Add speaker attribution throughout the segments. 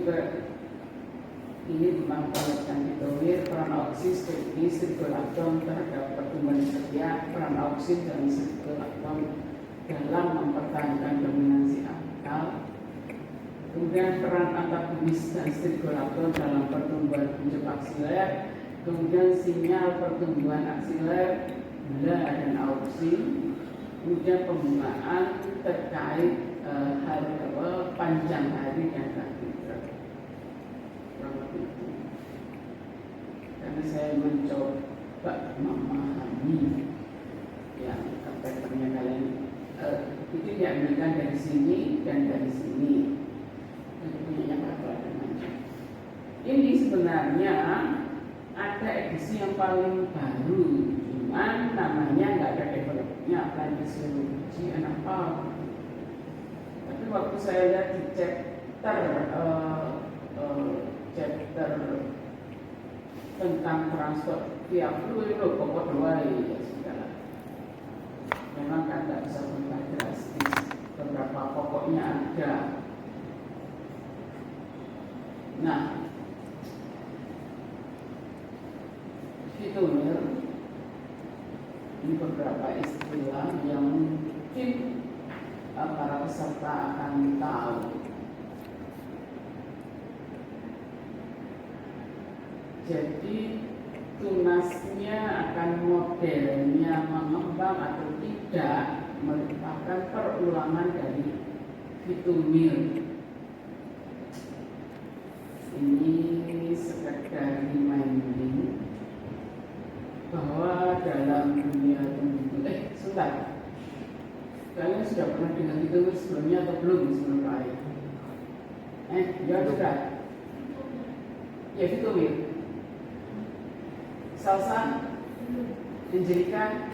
Speaker 1: juga ini tentang penelitian fitomir, peran oksis di sirkulatom terhadap pertumbuhan setiap, peran oksis dan sirkulatom dalam mempertahankan dominansi apikal. Kemudian peran antagonis dan sirkulatom dalam pertumbuhan kuncup aksiler. Kemudian sinyal pertumbuhan aksiler, gula dan auksin. Kemudian pembungaan terkait panjang hari dan kapiter. Karena saya mencoba memahami yang papernya kalian itu diambilkan dari sini dan dari sini. Punya apa namanya? Ini sebenarnya ada edisi yang paling baru, cuman namanya nggak ada developnya, apalagi fisiologi apa. Tapi waktu saya lihat di chapter tentang transport via fluid itu pokok dua ya sudah. Memang kan nggak bisa berubah drastis, beberapa pokoknya ada. Nah, fitomir ini beberapa istilah yang mungkin para peserta akan tahu. Jadi tunasnya akan modelnya mengembang atau tidak merupakan perulangan dari fitomir. Ini sekedar reminding bahwa dalam dunia tumbuh sebentar. Kalian sudah pernah dengar fitomir sebelumnya atau belum sebelum lain? Ya sudah. Ya fitomir. Salsa, Angelica,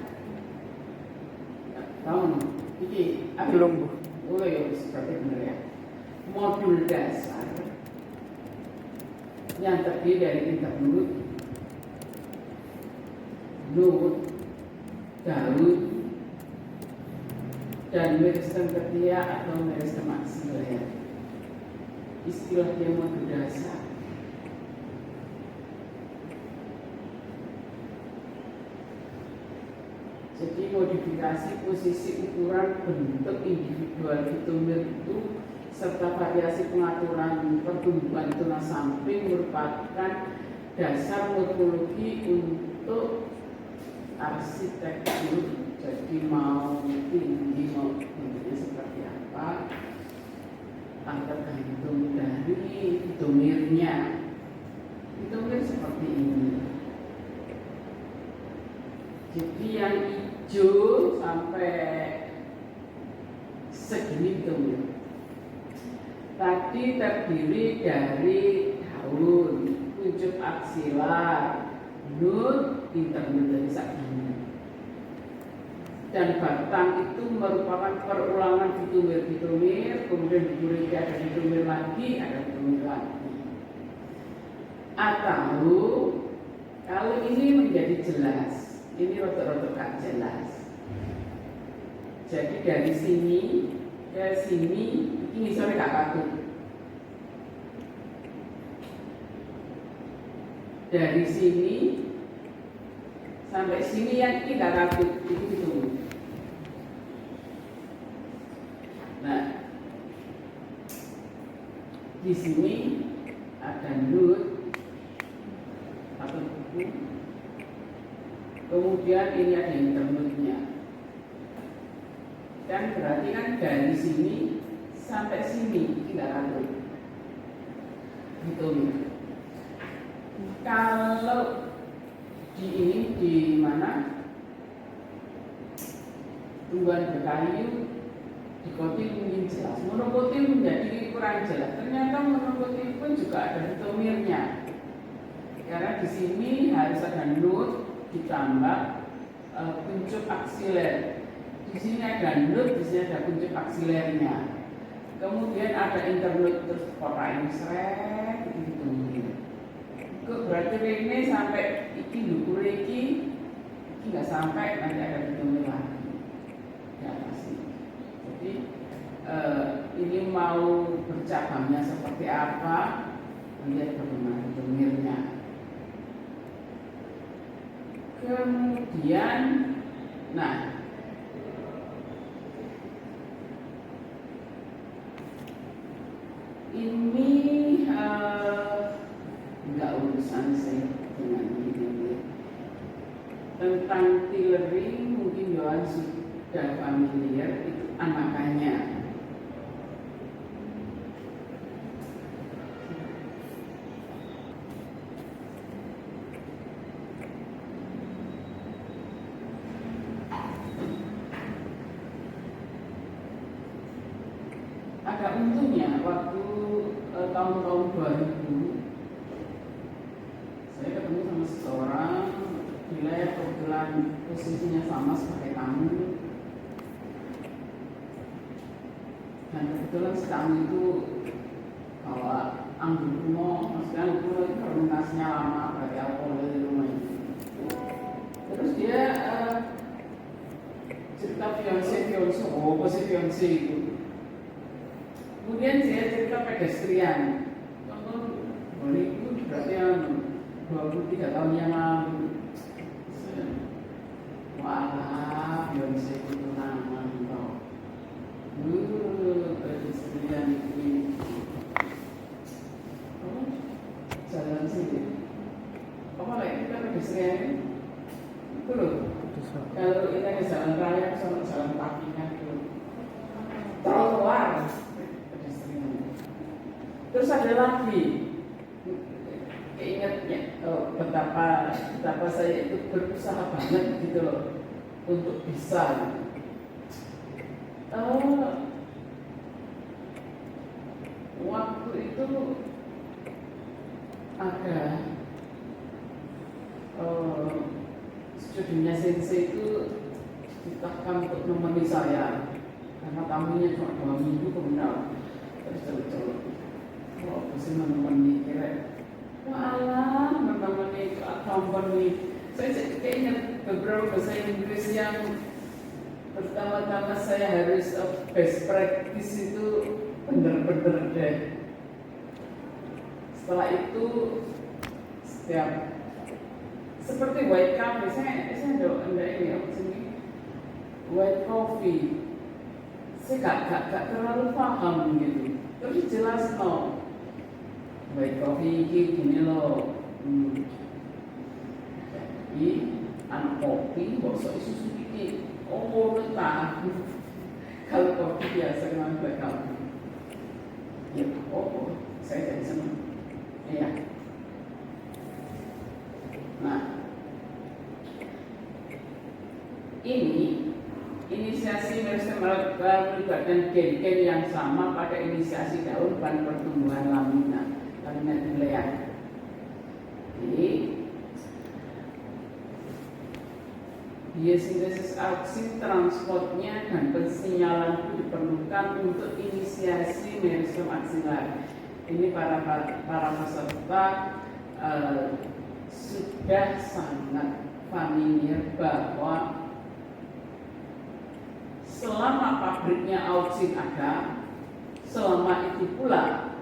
Speaker 1: tahun ini
Speaker 2: belum Bu.
Speaker 1: Oh ya, seperti benar ya. Modul dasar yang terdiri dari internode, node, daun, dan meristem ketiak atau meristem aksiler. Istilahnya modul dasar. Jadi modifikasi posisi ukuran bentuk individual fitomir itu serta variasi pengaturan pertumbuhan tunas samping merupakan dasar morfologi untuk arsitektur. Jadi mau tinggi mau bentuknya seperti apa tergantung dari fitomirnya. Fitomir seperti ini. Jadi yang hijau sampai segini fitomir. Tadi terdiri dari daun, kuncup aksilar, node, internode dari sakit. Dan batang itu merupakan perulangan fitomir, kemudian di kulit ada fitomir lagi, ada fitomir lagi. Atau kalau ini menjadi jelas, ini rotok-rotok gak jelas. Jadi dari sini ke sini, ini sore gak katut. Dari sini sampai sini yang ini gak katut, itu gitu. Nah, di sini ada node atau buku. Kemudian ini ada internode-nya. Dan berarti kan dari sini sampai sini tidak ada. Gitu. Kalau di ini di mana tumbuhan berkayu dikotil mungkin jelas, monokotil menjadi kurang jelas. Ternyata monokotil pun juga ada fitomirnya. Karena di sini harus ada node ditambah kuncup aksiler. Di sini ada node, di sini ada kuncup aksilernya. Kemudian ada internode terus kotain seret gitu. Berarti ini sampai iki dukur iki nggak sampai nanti ada fitomir lagi. Ya pasti. Jadi ini mau bercabangnya seperti apa, lihat bagaimana domirnya. Kemudian, nah, ini nggak urusan saya dengan ini. Tentang tailoring mungkin Yohan sudah familiar, itu anakannya. Ada untungnya waktu tahun-tahun 2000 saya ketemu sama seseorang, bila ya kebetulan posisinya sama sebagai tamu, dan kebetulan si tamu itu bawa anggur kuno, maksudnya anggur kuno itu fermentasinya lama, berarti alkohol di rumah itu. Terus dia cerita fiancé, apa sih fiancé itu? Kemudian saya cerita pedestrian, contoh boleh itu berarti yang 23 tahun yang lalu. Wah, Beyonce itu nama toh. Pedestrian ini. Oh, jalan sini. Apa lagi kita pedestrian ini? Itu loh. Kalau kita ke jalan raya sama jalan kaki kan itu. Trotoar. Terus ada lagi, ingatnya betapa saya itu berusaha banget gitu loh untuk bisa. Waktu itu ada studinya sensei itu ditetapkan untuk menemani saya karena tamunya cuma 2 minggu kemudian terus coba-coba. Oh, pasti menemani kira, walah menemani itu company. Saya ingat beberapa bahasa Inggris yang pertama-tama saya harus best practice itu bener-bener deh. Setelah itu setiap seperti white coffee, saya enggak ini apa sih white coffee, saya gak terlalu paham gitu. Terus jelas no. White coffee gini loh, jadi anak kopi bosok susu ini, oh entah. Kalau kopi biasa memang black coffee, ya oh saya jadi senang, iya. Nah, ini inisiasi melibatkan gen-gen yang sama pada inisiasi daun dan pertumbuhan lamina. Nuclear. Jadi biosintesis auksin transportnya dan pensinyalan itu diperlukan untuk inisiasi meristium aksilar. Ini para peserta sudah sangat familiar bahwa selama pabriknya auksin ada, selama itu pula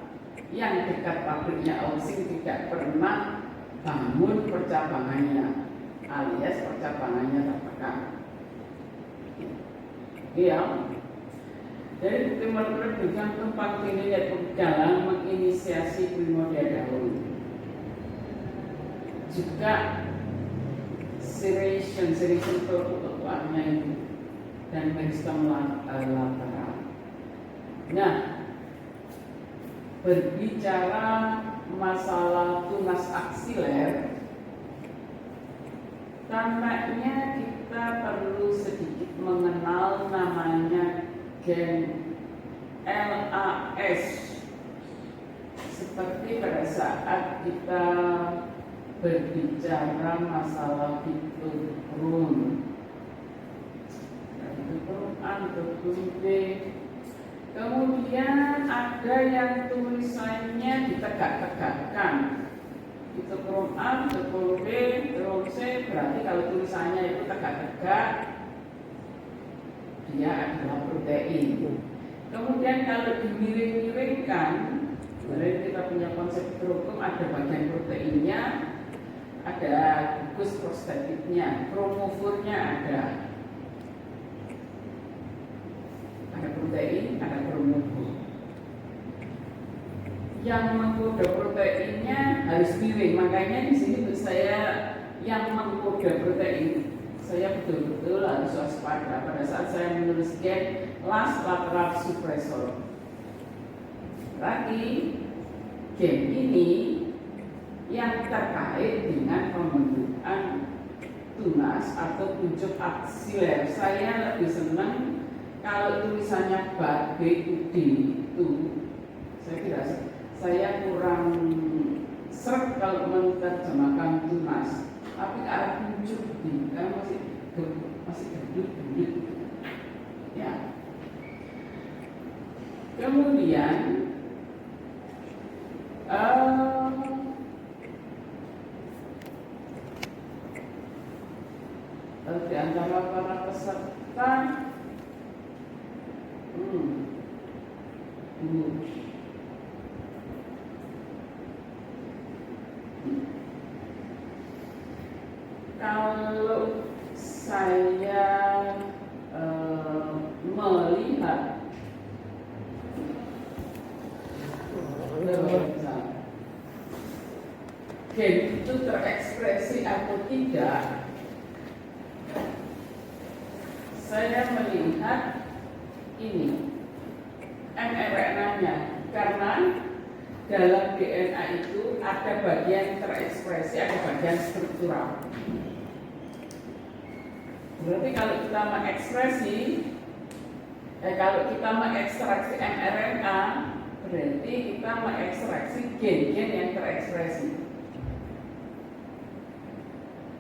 Speaker 1: yang dekat pabriknya auksin tidak pernah bangun percabangannya, alias percabangannya tertekan. Iya. Jadi bukti molekuler dengan tempat ini dalam menginisiasi primordial daun. Juga serration pertukarannya itu dan meristem lateral. Nah, berbicara masalah tunas aksiler, tampaknya kita perlu sedikit mengenal namanya gen LAS. Seperti pada saat kita berbicara masalah fitur Crohn, B. Kemudian ada yang tulisannya ditegak-tegakkan. Itu Crohn A, Crohn B, Crohn C. Berarti kalau tulisannya itu tegak-tegak, dia adalah protein. Kemudian kalau dimiring-miringkan, sebenarnya kita punya konsep hukum, ada bagian proteinnya, ada gugus prostetiknya, kromofurnya ada protein, ada kromofur. Yang mengkode proteinnya harus miring, makanya di sini saya yang mengkode protein, saya betul-betul harus waspada pada saat saya menulis gen last lateral suppressor. Berarti gen ini yang terkait dengan pembentukan tunas atau puncuk aksiler. Saya lebih senang kalau tulisannya BUD itu, saya kurang seret kalau menerjemahkan tunas. Tapi ke arah puncuk kan masih gendut. Ya. Kemudian di antara para peserta kalau saya melihat gen itu terekspresi atau tidak, saya melihat ini mRNA-nya, karena dalam DNA itu ada bagian terekspresi, ada bagian struktural. Berarti kalau kita mengekstraksi mRNA, berarti kita mengekstraksi gen-gen yang terekspresi.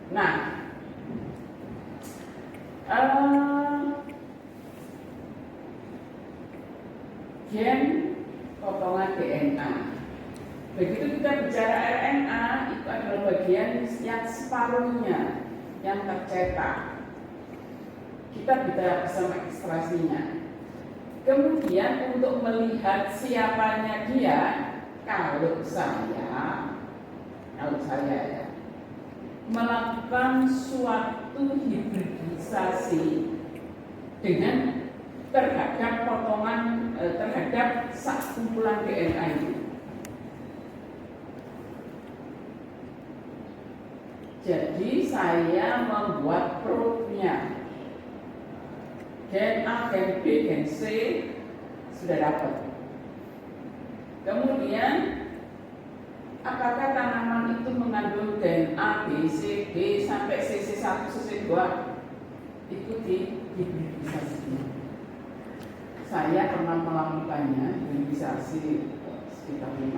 Speaker 1: Nah, gen potongan DNA. Begitu kita bicara RNA, itu adalah bagian yang separuhnya yang tercetak. Kita bisa mengekstrasinya. Kemudian untuk melihat siapanya dia, kalau saya ya, melakukan suatu hibridisasi dengan terhadap potongan terhadap kumpulan DNA itu. Jadi saya membuat probe-nya. Gen A, gen B, gen C sudah dapat. Kemudian apakah tanaman itu mengandung gen A, B, C, D sampai CC1, CC2? Ikuti hibridisasinya. Saya pernah melakukannya, hibridisasi sekitar 5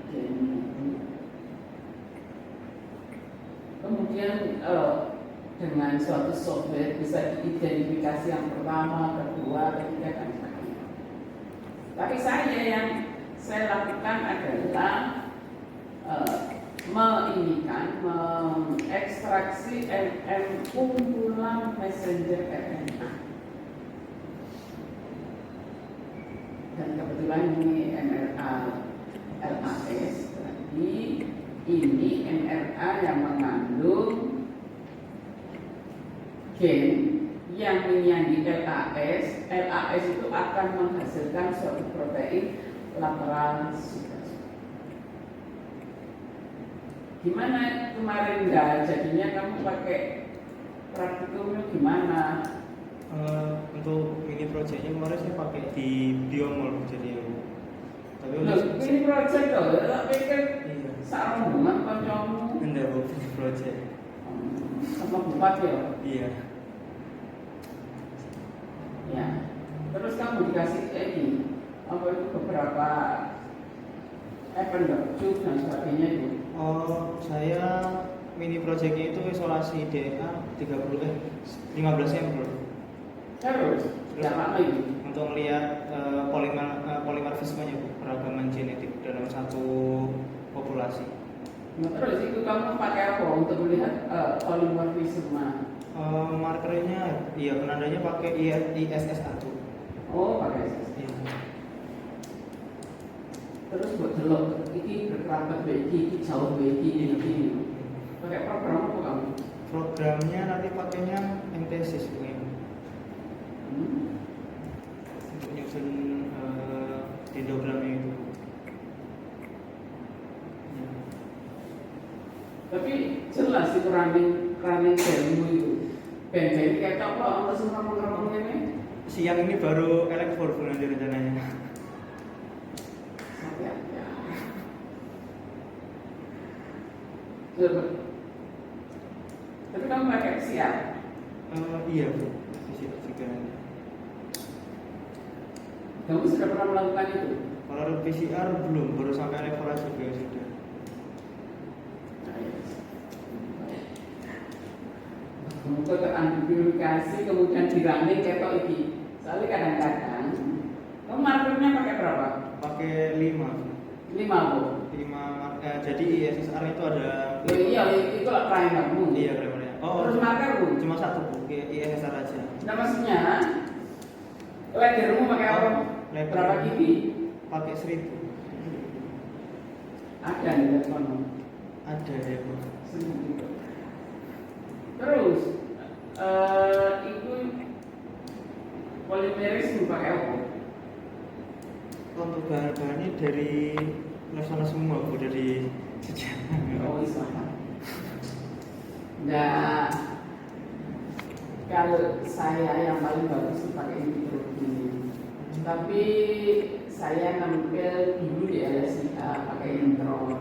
Speaker 1: gen itu. Kemudian dengan suatu software bisa diidentifikasi yang pertama, kedua, ketiga, dan sebagainya. Tapi saya lakukan adalah mengekstraksi kumpulan messenger RNA. Dan kebetulan ini mRNA-LAS, jadi ini mRNA yang mengandung gen yang menyandi LAS. LAS itu akan menghasilkan suatu protein lateral suppressor. Gimana kemarin jadinya kamu pakai praktikumnya gimana?
Speaker 2: Untuk mini projectnya kemarin saya pakai di Biomol jadi tapi
Speaker 1: ini project loh, tak pikir
Speaker 2: iya.
Speaker 1: Saat rombongan kancamu
Speaker 2: Enggak bu, project
Speaker 1: sama bupati ya?
Speaker 2: Iya.
Speaker 1: Ya. Terus kamu dikasih ini apa itu beberapa pendukung dan sebagainya itu?
Speaker 2: Oh, saya mini projectnya itu isolasi DNA 15 sampel.
Speaker 1: Terus apa itu?
Speaker 2: Untuk melihat polimorfismenya bu, keragaman genetik dalam satu populasi.
Speaker 1: Nah, terus itu kamu pakai apa untuk melihat polimorfisme?
Speaker 2: Markernya, iya penandanya pakai ISS1.
Speaker 1: Oh, pakai ISS.
Speaker 2: Iya.
Speaker 1: terus buat delok ini berkerabat iki jauh iki. Pakai program apa kamu?
Speaker 2: Programnya nanti pakainya MTSIS Bu. Untuk nyusun dendogramnya itu. Ya.
Speaker 1: Tapi jelas itu running demo itu. Ben kayak apa orang semua ngomong ini.
Speaker 2: Siang ini baru Elek4 Bu nanti rencananya.
Speaker 1: Sampai ya. Coba. Tapi kamu pakai siap.
Speaker 2: Iya Bu, siap juga.
Speaker 1: Kamu sudah pernah melakukan itu?
Speaker 2: Kalau PCR belum, baru sampai level aja ya sudah.
Speaker 1: Kamu teramplifikasi kemudian dirunning ketok iki. Soalnya kadang-kadang kamu markernya pakai berapa?
Speaker 2: Pakai 5.
Speaker 1: 5 Bu.
Speaker 2: 5 jadi ISSR itu ada.
Speaker 1: Iya, itu lah primermu.
Speaker 2: Iya primernya. Oh,
Speaker 1: Terus marker Bu.
Speaker 2: cuma satu Bu, ISSR aja.
Speaker 1: Nah maksudnya leadermu pakai apa?
Speaker 2: Leader.
Speaker 1: Berapa gigi?
Speaker 2: Pakai 1000.
Speaker 1: Ada di teleponmu.
Speaker 2: Ada ya Bu.
Speaker 1: Terus itu polimeris pakai apa?
Speaker 2: Untuk bahan-bahannya dari sana semua Bu, dari sejarah.
Speaker 1: Oh Islam. Nah, kalau saya yang paling bagus itu pakai nitrogen. Tapi saya nampil dulu di LSIA pakai intron.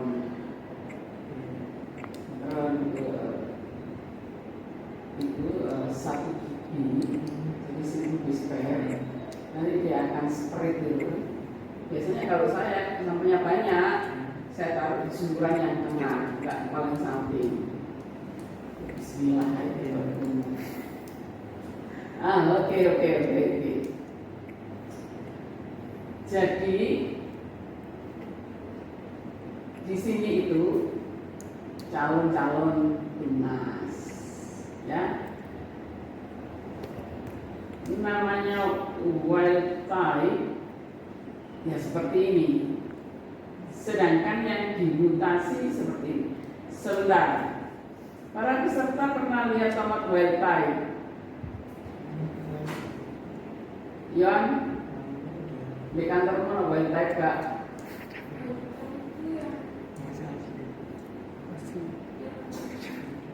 Speaker 1: Itu 1 gigi, jadi 1000 spare. Nanti dia akan spread dulu. Biasanya kalau saya namanya banyak, saya taruh di sumburan yang tengah, nggak paling samping. Bismillahirrahmanirrahim. Oke. Jadi di sini itu calon-calon tunas, ya. Namanya wild type, ya seperti ini. Sedangkan yang dimutasi seperti ini. Sebentar. Para peserta pernah lihat tomat wild type? Yon, di kantor mana wild type gak?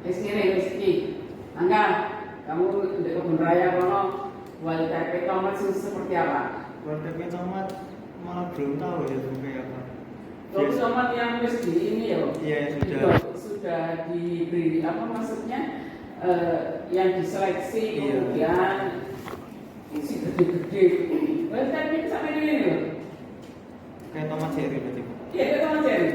Speaker 1: Sini, Angga, kamu di kebun raya kono wild type tomat seperti apa?
Speaker 2: Wild type tomat malah belum tahu ya Bu kayak apa.
Speaker 1: Kalau tomat yang wis di ini ya?
Speaker 2: Iya
Speaker 1: sudah diberi apa maksudnya yang diseleksi
Speaker 2: Iya.
Speaker 1: kemudian isi gede-gede. Wild type ini sampai ini loh.
Speaker 2: Kayak tomat cherry berarti Bu.
Speaker 1: Iya, itu tomat cherry.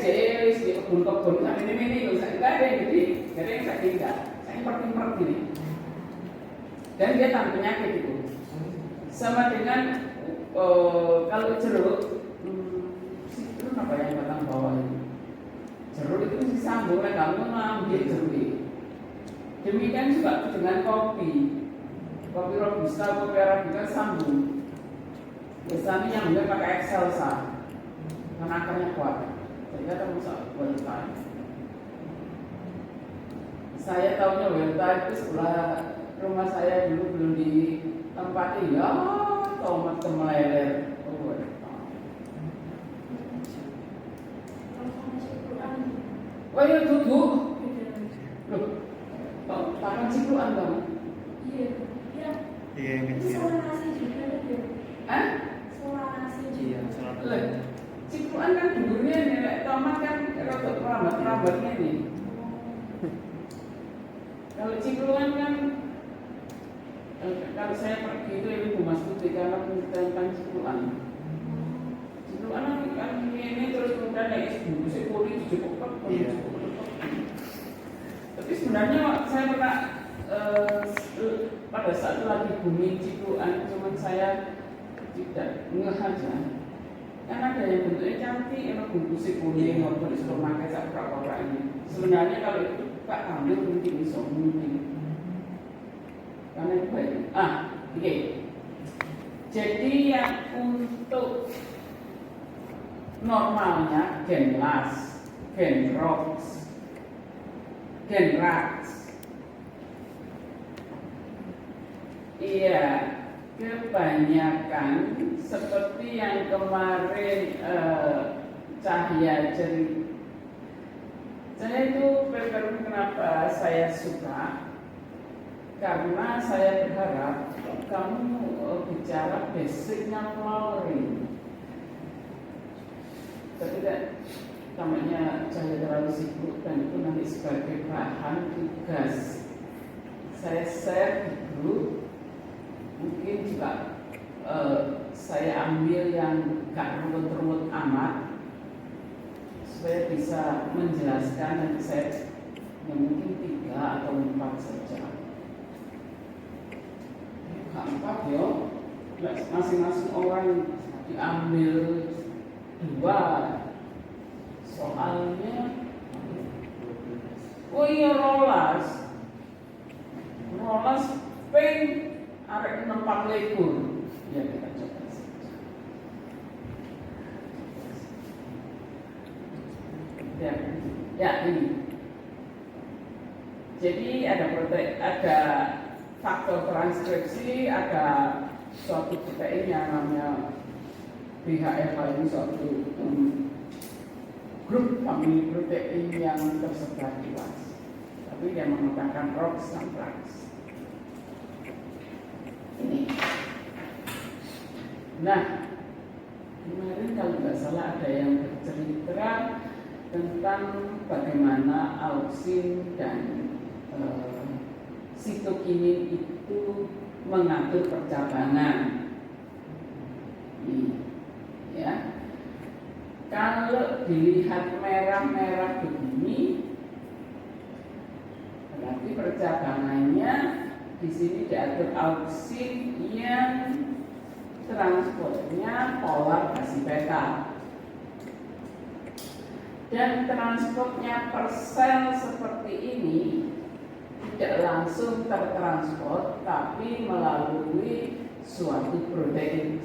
Speaker 1: Di kebun-kebun sampai ini loh, saya nggak ada yang gede, nggak ada yang saya tinggal, saya import gini. Dan dia tanpa penyakit itu, sama dengan kalau jeruk, itu apa yang batang bawah ini? Jeruk itu mesti sambung, kamu ambil jeruk ini. Demikian juga dengan kopi robusta, kopi arabica sambung. Biasanya yang boleh pakai excelsa, karena akarnya kuat. Ternyata rusak wanita. Saya tahunya wanita itu sebelah rumah saya dulu belum ditempati ya, tomat kemeleler. Oh iya duduk. Loh, tangan cikluan dong.
Speaker 2: Iya kecil.
Speaker 1: Hah?
Speaker 2: Iya selalu.
Speaker 1: Loh, cikluan kan dulunya nih, tomat kan rotok perambat-perambatnya nih. Kalau cikluan kan, kalau saya pergi itu Ibu Mas Putih karena menceritakan cikluan. Cikluan kan ini terus kemudian naik bungkusnya poli dijepuk.
Speaker 2: Iya.
Speaker 1: Tapi sebenarnya saya pernah pada saat lagi booming cikluan, cuman saya tidak ngeh aja. Kan ada yang bentuknya cantik, yang bungkusnya kuning, maupun disuruh pakai sapra-sapra ini. Sebenarnya kalau itu Pak ambil mungkin bisa mungkin. Karena itu baik. Oke. Jadi yang untuk normalnya genlas, genrox, genrax. Iya, kebanyakan seperti yang kemarin Cahya cerita. Saya itu paper kenapa saya suka, karena saya berharap kamu bicara basicnya flowering. Tapi kan namanya saya terlalu sibuk dan itu nanti sebagai bahan tugas saya share di grup. Mungkin juga saya ambil yang gak ruwet-ruwet amat supaya bisa menjelaskan, nanti saya mungkin 3 atau 4 saja. Gak 4 ya, masing-masing orang diambil 2. Soalnya oh iya rolas peng arek 4 lekur. Ya kita coba saja. Ya ini. Jadi ada faktor transkripsi, ada suatu protein yang namanya BHF ini suatu grup famili protein yang tersebar luas. Tapi dia menggunakan ROX dan PRAX. Ini. Nah, kemarin kalau nggak salah ada yang bercerita tentang bagaimana auksin dan sitokinin itu mengatur percabangan. Ya, kalau dilihat merah-merah begini, berarti percabangannya di sini diatur auksin yang transportnya polar basi beta. Dan transportnya per sel seperti ini tidak langsung tertransport, tapi melalui suatu protein.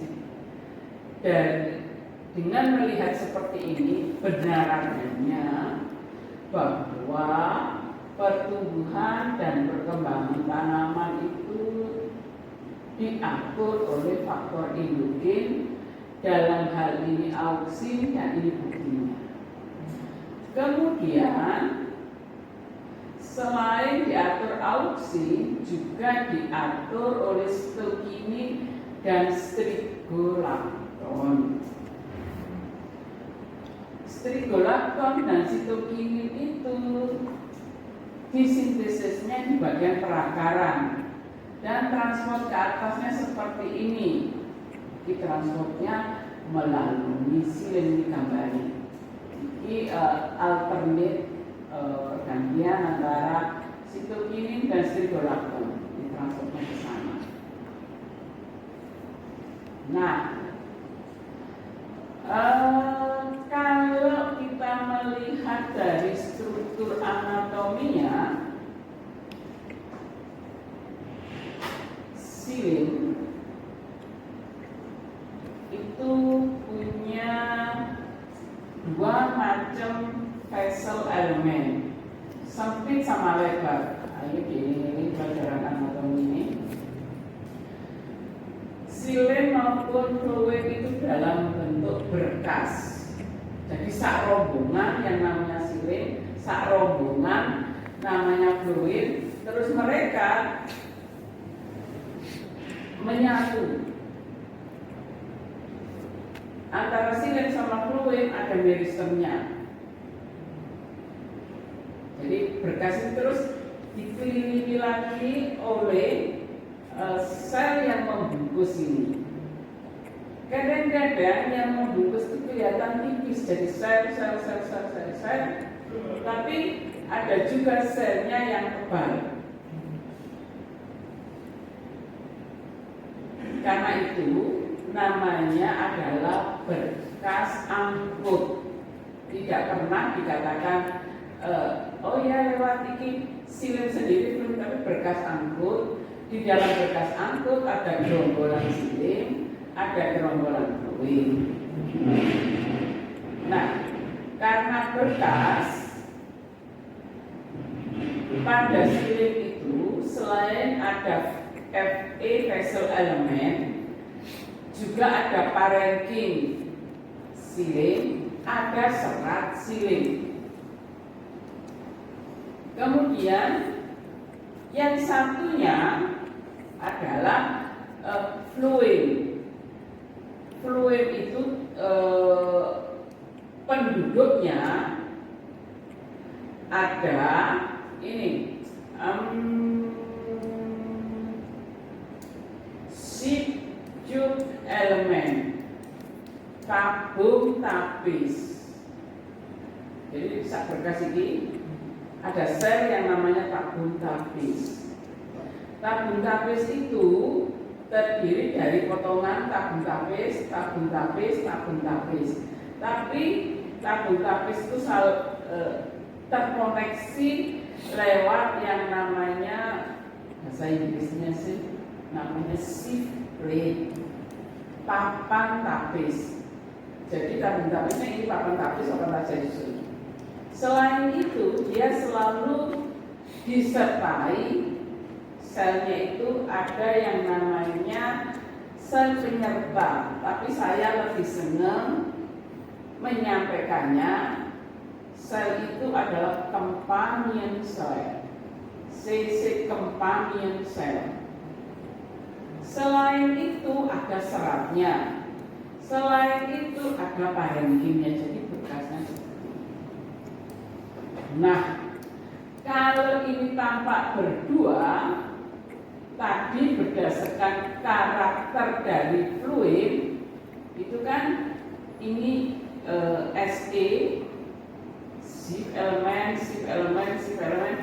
Speaker 1: Dan dengan melihat seperti ini, benar adanya bahwa pertumbuhan dan perkembangan tanaman itu diatur oleh faktor endogen, dalam hal ini auksin, dan ini buktinya. Kemudian selain diatur auksin, juga diatur oleh sitokinin dan strigolakton. Strigolakton dan sitokinin itu disintesisnya di bagian perakaran dan transport ke atasnya seperti ini. Di transportnya melalui silin digambari. Ini alternate pergantian antara sitokinin dan strigolakton, di transportnya ke sana. Nah, kalau kita melihat dari struktur anatominya, silin itu punya 2 macam vessel elemen, sempit sama lebar. Ayo ini pelajaran anatomi ini. Silin maupun fluid itu dalam bentuk berkas. Jadi sak rombongan yang namanya silin, sak rombongan namanya fluid, terus mereka menyatu. Antara silin sama fluid ada meristernya. Jadi berkas itu terus dikelilingi lagi oleh sel yang membungkus ini. Kadang-kadang yang membungkus itu kelihatan tipis, jadi sel, tapi ada juga selnya yang tebal. Karena itu namanya adalah berkas angkut. Tidak pernah dikatakan oh ya lewat ini silin sendiri belum, tapi berkas angkut. Di dalam berkas angkut ada gerombolan silin, ada gerombolan fluid. Nah, karena berkas pada silin itu selain ada Fe vessel element, juga ada parenkim silin, ada serat silin. Kemudian yang satunya adalah fluid. Fluid itu penduduknya ada ini subtube elemen, tabung tapis. Jadi bisa berkas ini ada sel yang namanya tabung tapis. Tabung tapis itu terdiri dari potongan tabung tapis, tabung tapis, tabung tapis. Tapi tabung tapis itu selalu terkoneksi lewat yang namanya, bahasa Inggrisnya sih namanya sieve plate, papan tapis. Jadi tabung tapisnya ini papan tapis apa saja itu. Selain itu dia selalu disertai selnya itu ada yang namanya sel penyerta, tapi saya lebih senang menyampaikannya sel itu adalah companion cell, CC companion cell. Selain itu ada seratnya, selain itu ada parenkimnya, jadi berkasnya seperti ini. Nah, kalau ini tampak berdua, tadi berdasarkan karakter dari fluid itu kan ini SE sieve elemen, sieve elemen, sieve elemen,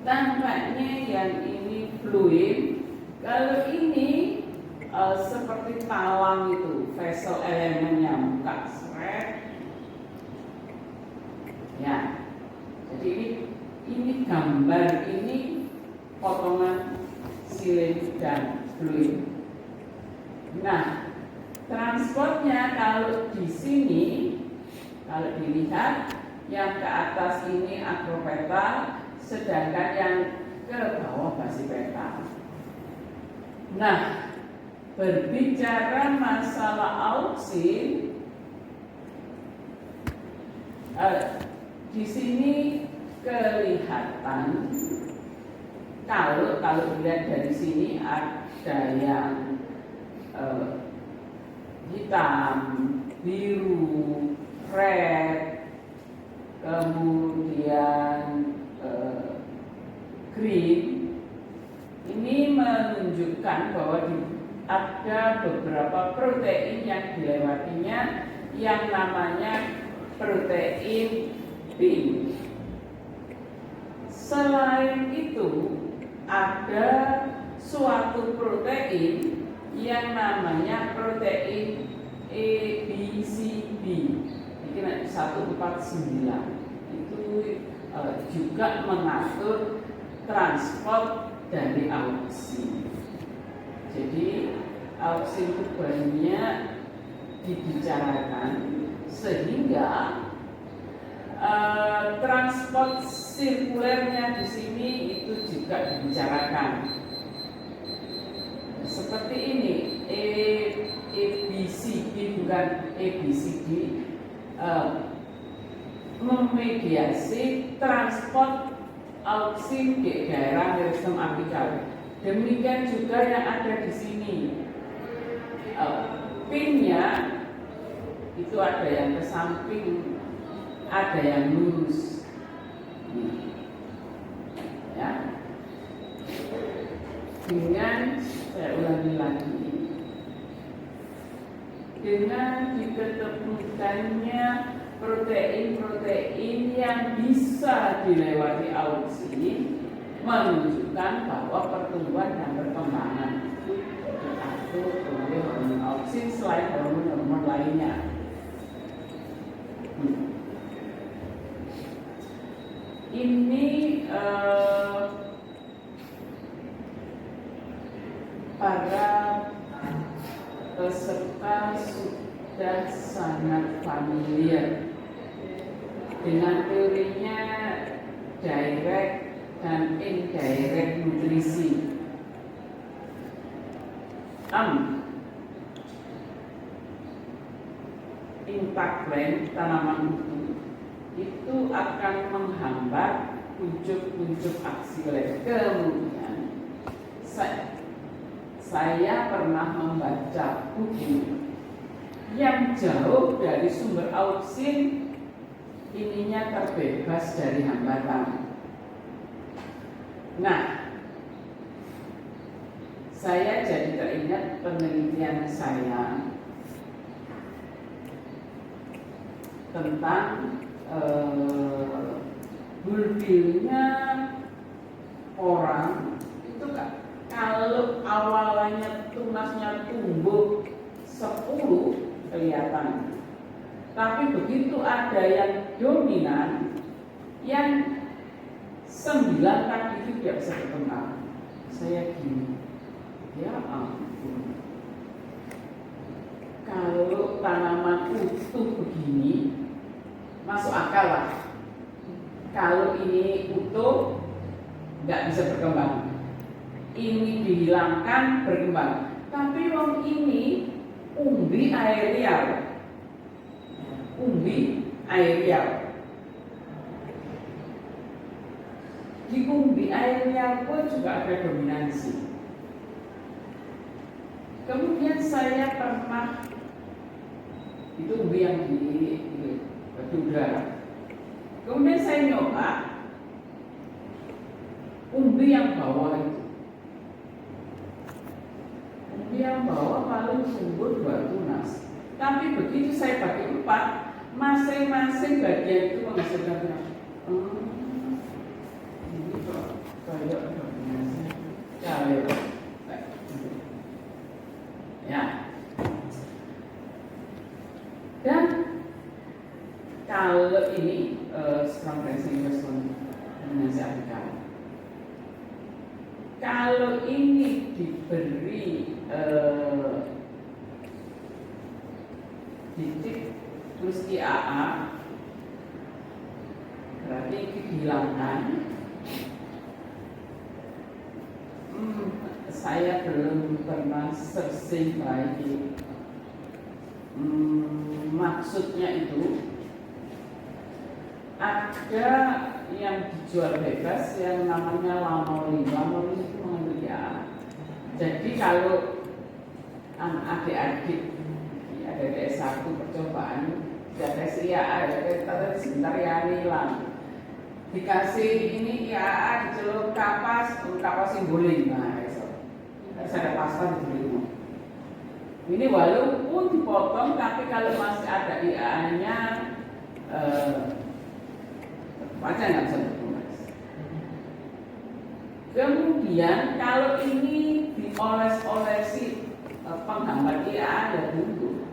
Speaker 1: tampaknya yang ini fluid. Kalau ini seperti talang itu vessel elemennya buka seret ya. Jadi ini gambar, ini potongan silin dan fluid. Nah, transportnya kalau di sini, kalau dilihat yang ke atas ini akropetal, sedangkan yang ke bawah basipetal. Nah, berbicara masalah auksin, di sini kelihatan kalau dilihat dari sini ada yang hitam, biru, red, kemudian green. Ini menunjukkan bahwa ada beberapa protein yang dilewatinya yang namanya protein B. Selain itu ada suatu protein yang namanya protein ABCD. Ini 149 itu juga mengatur transport dari auksin. Jadi auksin itu banyak dibicarakan sehingga transport sirkulernya di sini itu juga dibicarakan. Seperti ini, ABCD bukan ABCD, memediasi transport auksin di daerah meristem apikal. Demikian juga yang ada di sini. Pinnya itu ada yang ke samping, ada yang lurus. Ya. Dengan saya ulangi lagi, dengan diketemukannya protein-protein yang bisa dilewati auksin, menunjukkan bahwa pertumbuhan dan perkembangan itu diatur oleh hormon auksin selain hormon-hormon lainnya. Ini para peserta sudah sangat familiar dengan teorinya direct dan indirect nutrisi. Impact plant tanaman itu akan menghambat pucuk-pucuk aksile. Kemudian saya pernah membaca buku yang jauh dari sumber auksin ininya terbebas dari hambatan. Nah, saya jadi teringat penelitian saya tentang bulbilnya orang itu kalau awalnya tunasnya tumbuh 10 kelihatan, tapi begitu ada yang dominan yang 9 tadi itu tidak bisa berkembang. Saya gini, ya ampun, kalau tanaman utuh begini masuk akal lah. Kalau ini utuh nggak bisa berkembang, ini dihilangkan berkembang. Tapi wong ini umbi aerial, di umbi aerial pun juga ada dominansi. Kemudian saya pernah, itu umbi yang di udara. Kemudian saya nyoba umbi yang bawah itu. Umbi yang bawah paling subur 2 tunas. Tapi begitu saya bagi 4, masing-masing bagian itu menghasilkan ini kok kayak dominasi cair. Ya. Dan kalau ini strong dressing respon dominasi aplikasi. Kalau ini diberi titik terus IAA, berarti dihilangkan. Saya belum pernah searching lagi. Maksudnya itu ada yang dijual bebas yang namanya lamolin. Lamolin itu mengandung IAA. Jadi kalau adik-adik ada S1 percobaan, ada IAA, ada sebentar ya hilang. Dikasih ini IAA dicelup kapas simbolik. Nah, saya ada pasta di sini. Ini walaupun dipotong, tapi kalau masih ada IAA-nya, baca nggak bisa bertugas. Kemudian kalau ini dioles-olesi penghambat IAA ada bumbu,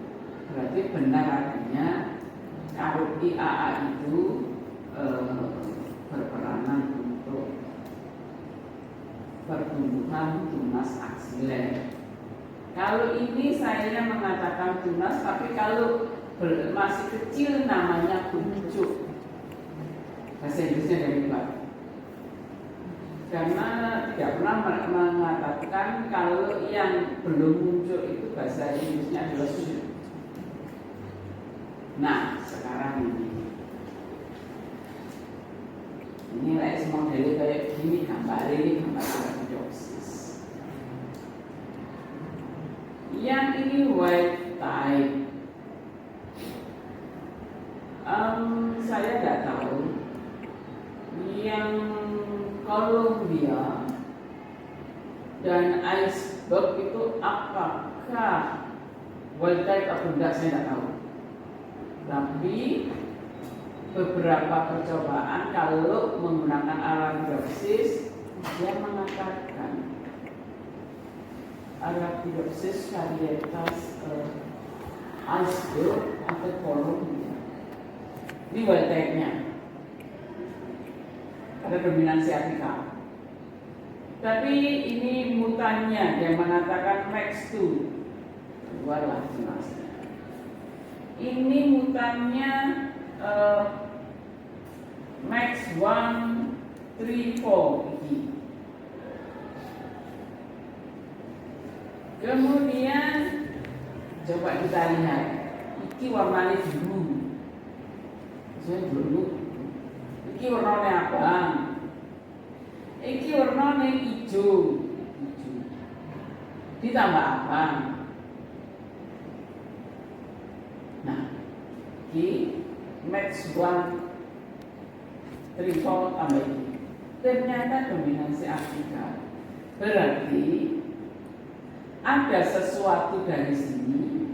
Speaker 1: berarti benar artinya kalau IAA itu berperanan untuk pertumbuhan tunas aksiler. Kalau ini saya mengatakan tunas, tapi kalau masih kecil namanya pucuk. Bahasa Inggrisnya dari luar. Karena tidak pernah mengatakan kalau yang belum muncul itu bahasa Inggrisnya adalah shoot. Nah, sekarang ini like semua model kayak gini, gambar arabidopsis. Yang ini wild type. Saya tidak tahu. Yang Columbia dan iceberg itu apakah wild type atau tidak, saya tidak tahu. Tapi beberapa percobaan kalau menggunakan arabidopsis, dia mengatakan arabidopsis varietas iceberg atau Columbia. Ini wild type-nya. Ada dominansi apika. Tapi ini mutannya yang mengatakan max 2 luar ini mutannya max 1, 3, 4 iki. Kemudian coba kita lihat, iki warnanya biru, saya dulu. Iki warnanya abang, iki warnanya hijau, ditambah abang. Nah, iki max 1, 3, 4 tambah ini. Ternyata dominasi Afrika. Berarti ada sesuatu dari sini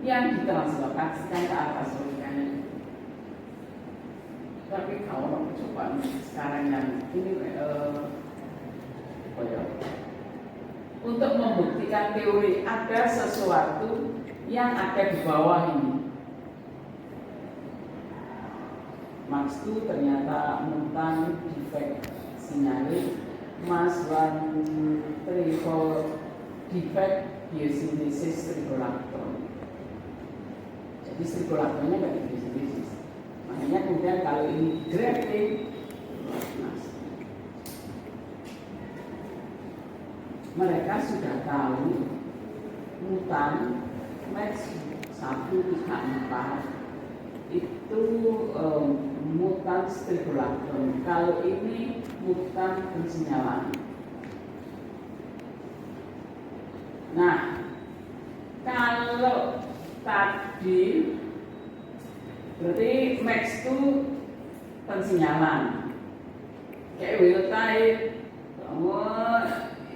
Speaker 1: yang ditranslokasikan ke atas surganya. Tapi kalau coba sekarang yang ini untuk membuktikan teori ada sesuatu yang ada di bawah ini. Max 2 ternyata mutan defect sinyalir, Mas 1, 3, 4 defect biosintesis strigolactone. Jadi strigolactone-nya nggak di biosintesis. Makanya kemudian kalau ini grafting, mereka sudah tahu mutan max 1, 3, 4 itu mutan strigolactone. Kalau ini mutan pensinyalan. Nah, kalau tadi berarti max itu pensinyalan. Kayak wild type,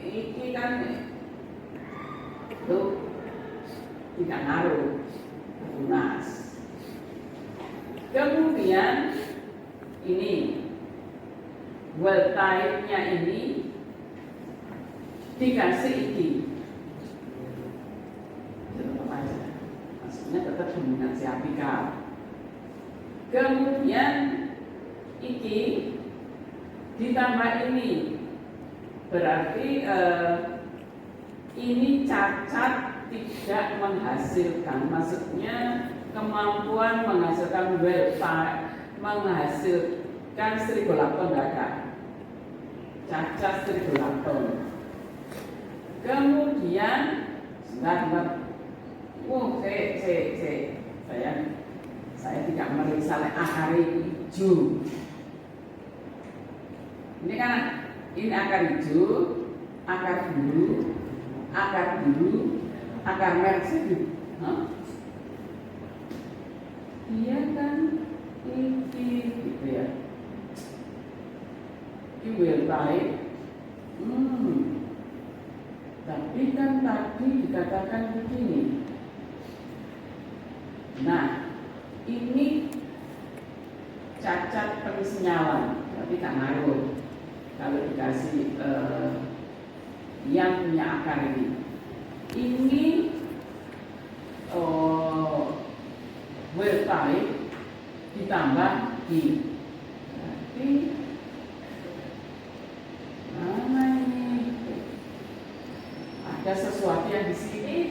Speaker 1: ini kan itu tidak ngaruh, lunas. Kemudian ini wild type-nya ini dikasih iki. Maksudnya tetap dominasi apikal. Kemudian iki ditambah ini, berarti ini cacat tidak menghasilkan, maksudnya kemampuan menghasilkan wild type, menghasilkan strigolactone tidak ada, cacat strigolactone. Kemudian sebentar. Saya tidak meriksa akar hijau. Ini kan ini akar hijau, akar biru, akar merah gitu. Iya kan, ini gitu ya. Ini wild type. Tapi kan tadi dikatakan begini. Nah, ini cacat pensinyalan, tapi tak ngaruh kalau dikasih yang punya akar ini. Ini wild type ditambah di. Berarti mana ini? Ada sesuatu yang di sini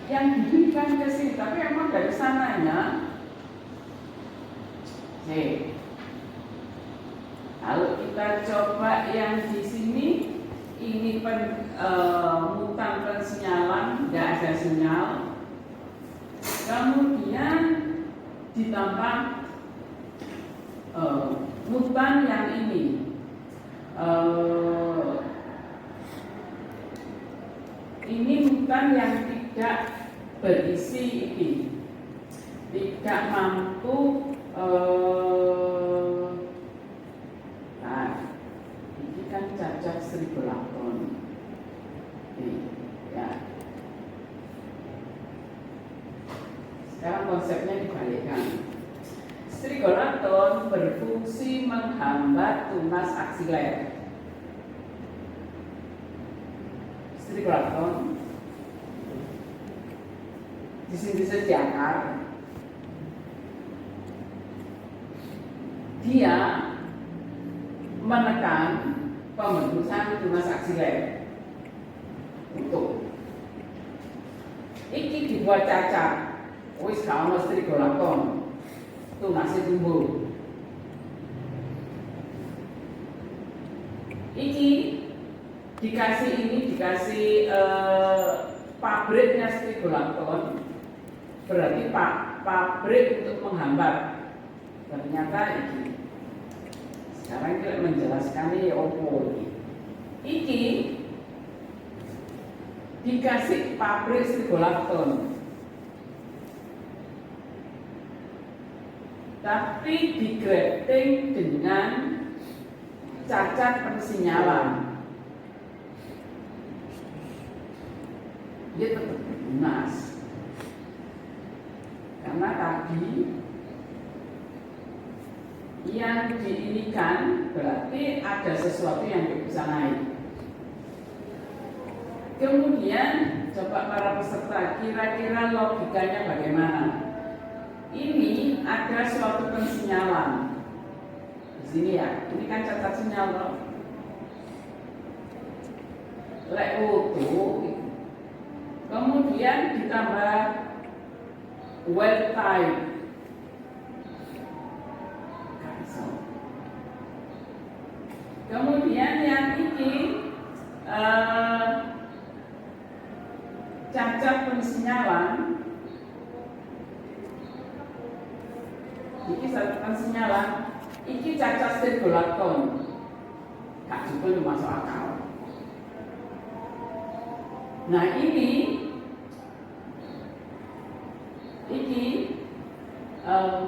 Speaker 1: yang diberikan ke sini, tapi emang dari sananya. Kalau kita coba yang di sini, ini mutan pensinyalan, tidak ada sinyal. Kemudian ditambah mutan yang ini. Ini mutan yang tidak berisi ini, tidak mampu. Nah, ini kan cacat strigolactone. Ya. Sekarang konsepnya dibalikkan. Strigolactone berfungsi menghambat tunas aksiler. Strigolactone disintesis di akar. Dia menekan pembentukan tunas aksiler. Untuk iki dibuat cacat wis gak ono strigolakton, tunase tumbuh. Iki dikasih pabriknya strigolakton, berarti pabrik untuk menghambat. Ternyata iki sekarang kita menjelaskan ini opo iki dikasih pabrik strigolakton, tapi digrafting dengan cacat persinyalan. Dia tetap lunas karena tadi yang diinikan berarti ada sesuatu yang bisa naik. Kemudian coba para peserta kira-kira logikanya bagaimana? Ini ada suatu pensinyalan di sini ya. Ini kan cacat sinyal loh. Lek utuh. Kemudian ditambah well type. Kemudian yang ini cacat pensinyalan. Ini satu pensinyalan. Ini cacat strigolakton. Gak juga masuk akal. Nah ini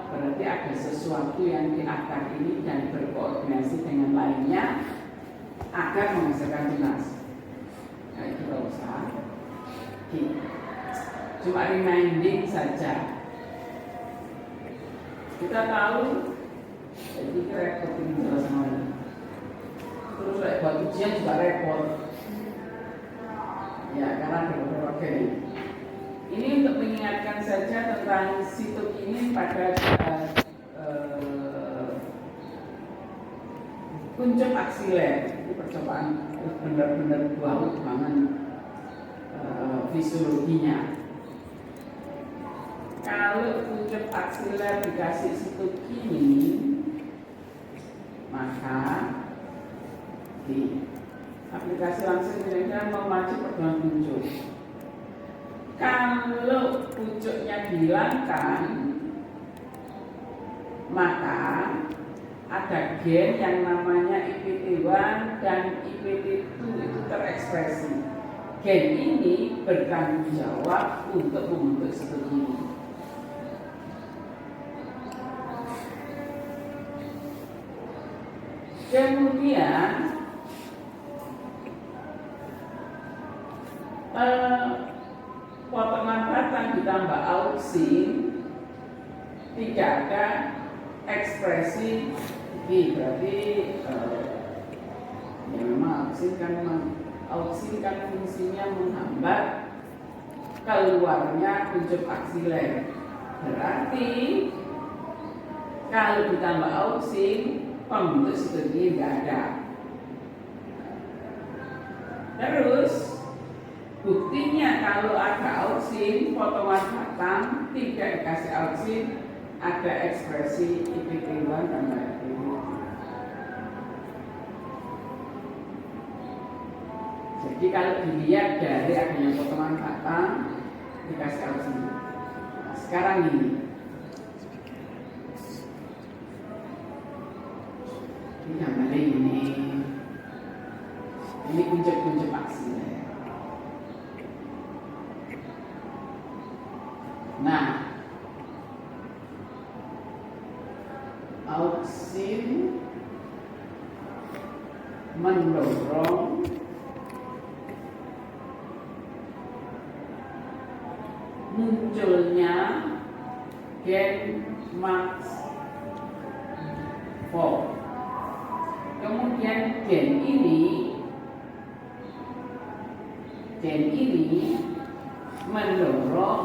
Speaker 1: berarti ada sesuatu yang di akar ini dan berkoordinasi dengan lainnya agar menghasilkan tunas. Nah itu tidak usah. Cuma reminding saja. Kita tahu, jadi repot ini jelas sekali. Terus buat ujian juga repot. Ya karena ada beberapa kali. Ini untuk mengingatkan saja tentang sitokinin pada kuncup aksiler. Ini percobaan benar-benar baut banget fisiologinya. Kalau kuncup aksiler dikasih sitokinin, maka di aplikasi langsung kira-kira memacu perkembangan kuncup. Kalau pucuknya dihilangkan, maka ada gen yang namanya IPT1 dan IPT2 itu terekspresi. Gen ini bertanggung jawab untuk membentuk sitokinin. Kemudian potongan batang ditambah auksin, tidak ada ekspresi ini, berarti ya memang auksin kan fungsinya menghambat keluarnya kuncup aksiler. Berarti kalau ditambah auksin, pembentuk sitokinin tidak ada. Terus buktinya kalau ada auksin, potongan batang tidak dikasih auksin, ada ekspresi IPT1 tambah IPT2. Jadi kalau dilihat dari adanya potongan batang dikasih auksin. Nah, sekarang ini namanya ini kuncup-kuncup aksiler. Nah, auksin mendorong munculnya gen MAX4. Kemudian gen ini mendorong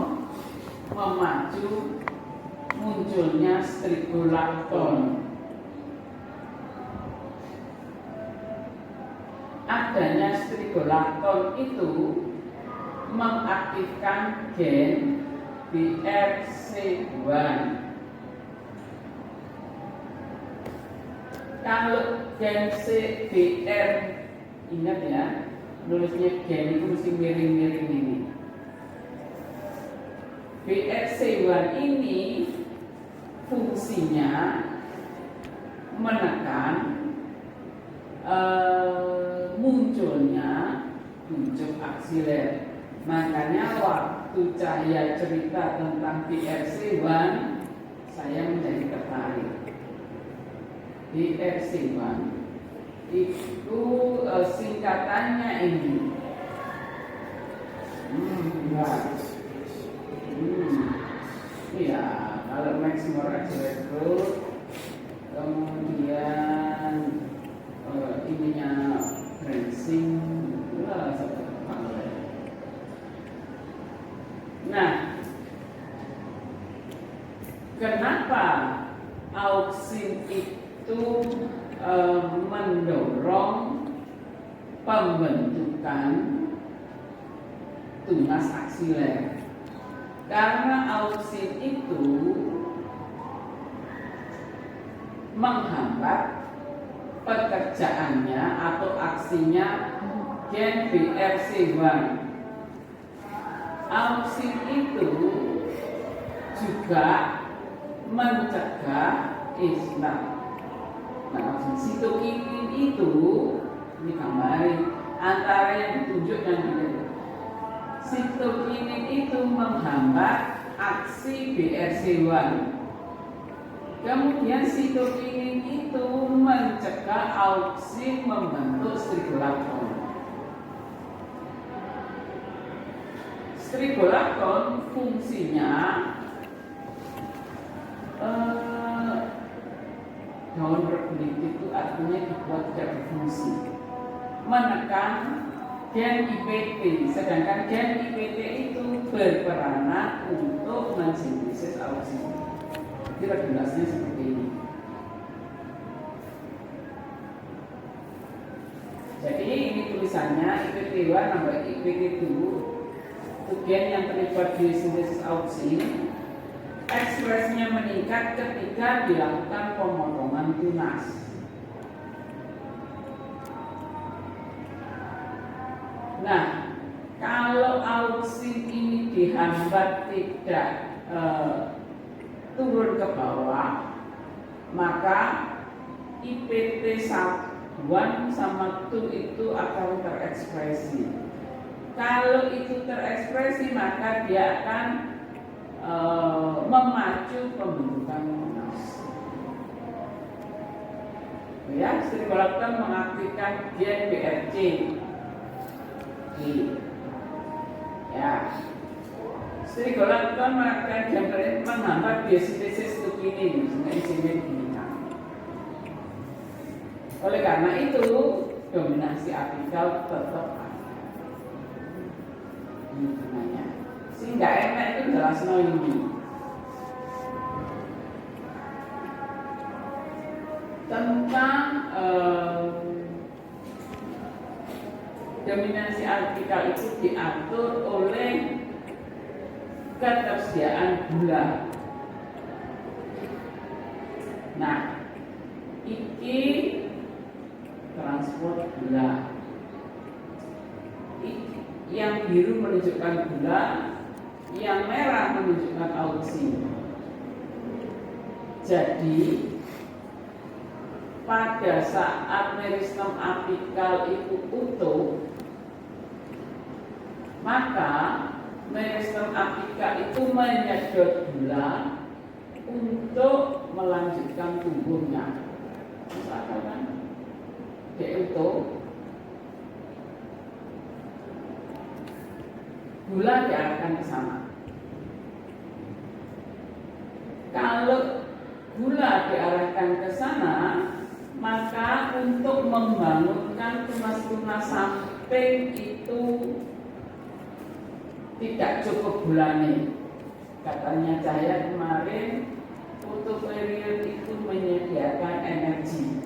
Speaker 1: memacu munculnya strigolakton. Adanya strigolakton itu mengaktifkan gen BRC1. Kalau gen CBR, ingat ya, nulisnya gen itu mesti miring-miring ini. BRC1 ini fungsinya menekan munculnya buncuk aksiler. Makanya waktu saya cerita tentang BRC1, saya menjadi tertarik. BRC1 itu singkatannya ini. Iya, kalau maximal accelerator, kemudian ininya branching, nah, kenapa auksin itu mendorong pembentukan tunas aksiler? Karena auksin itu menghambat pekerjaannya atau aksinya gen BRC1. Auksin itu juga mencegah sitokinin itu, ini gambarin antara yang ditunjuk dan tidak. Sitokinin itu menghambat aksi BRC1. Kemudian sitokinin itu mencegah auksin membentuk strigolakton. Strigolakton fungsinya daun berkulit itu artinya dibuat tidak berfungsi, menekan gen IPT, sedangkan gen IPT itu berperanan untuk mensintesis auksin. Jadi regulasinya seperti ini. Jadi ini tulisannya IPT1 nambah IPT2, gen yang terlibat di sintesis auksin, ekspresinya meningkat ketika dilakukan pemotongan tunas. Nah, kalau auksin ini dihambat tidak turun ke bawah, maka IPT1 sama 2 itu akan terekspresi. Kalau itu terekspresi, maka dia akan memacu pembentukan tunas. Ya, strigolakton mengaktifkan gen BRC. Ya, strigolakton mengaktifkan gen BRC menghambat biosintesis tukinin, enzim binatang. Oleh karena itu, dominasi apikal tetap ada. Namanya. Sehingga enak itu jelas ini. Tentang dominasi apikal itu diatur oleh ketersediaan gula. Nah, iki transport gula. Yang biru menunjukkan gula, yang merah menunjukkan auksin. Jadi pada saat meristem apikal itu utuh, maka meristem apikal itu menyedot gula untuk melanjutkan tumbuhnya. Misalkan kan, dia utuh, gula diarahkan ke sana. Kalau gula diarahkan ke sana, maka untuk membangunkan tunas-tunas samping itu tidak cukup gulanya. Katanya Cahaya kemarin, fotoperiod itu menyediakan energi,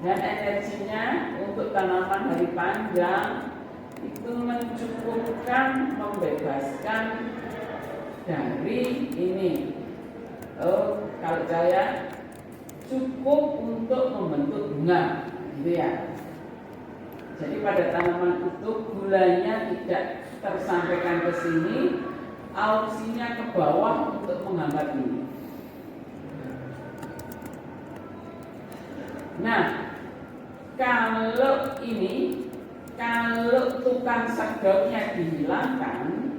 Speaker 1: dan energinya untuk tanaman hari panjang itu mencukupkan membebaskan dari ini. Kalau saya cukup untuk membentuk bunga, gitu ya. Jadi pada tanaman itu gulanya tidak tersampaikan ke sini, auksinya ke bawah untuk menghambat ini. Nah, kalau tukang sedotnya dihilangkan,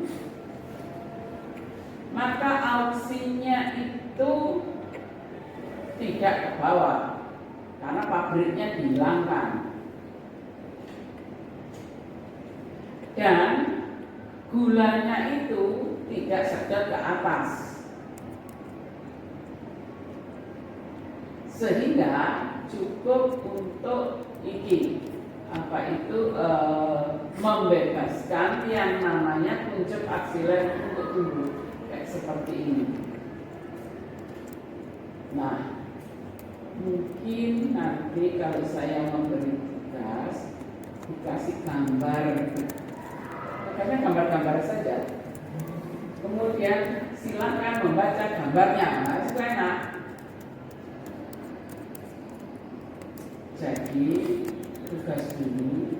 Speaker 1: maka auksinya itu tidak ke bawah karena pabriknya dihilangkan. Dan gulanya itu tidak sedot ke atas, sehingga cukup untuk membebaskan yang namanya kuncup aksiler untuk tumbuh kayak seperti ini. Nah, mungkin nanti kalau saya memberi tugas dikasih gambar, karena gambar-gambar saja. Kemudian silakan membaca gambarnya, nah, itu enak. Jadi tugas ini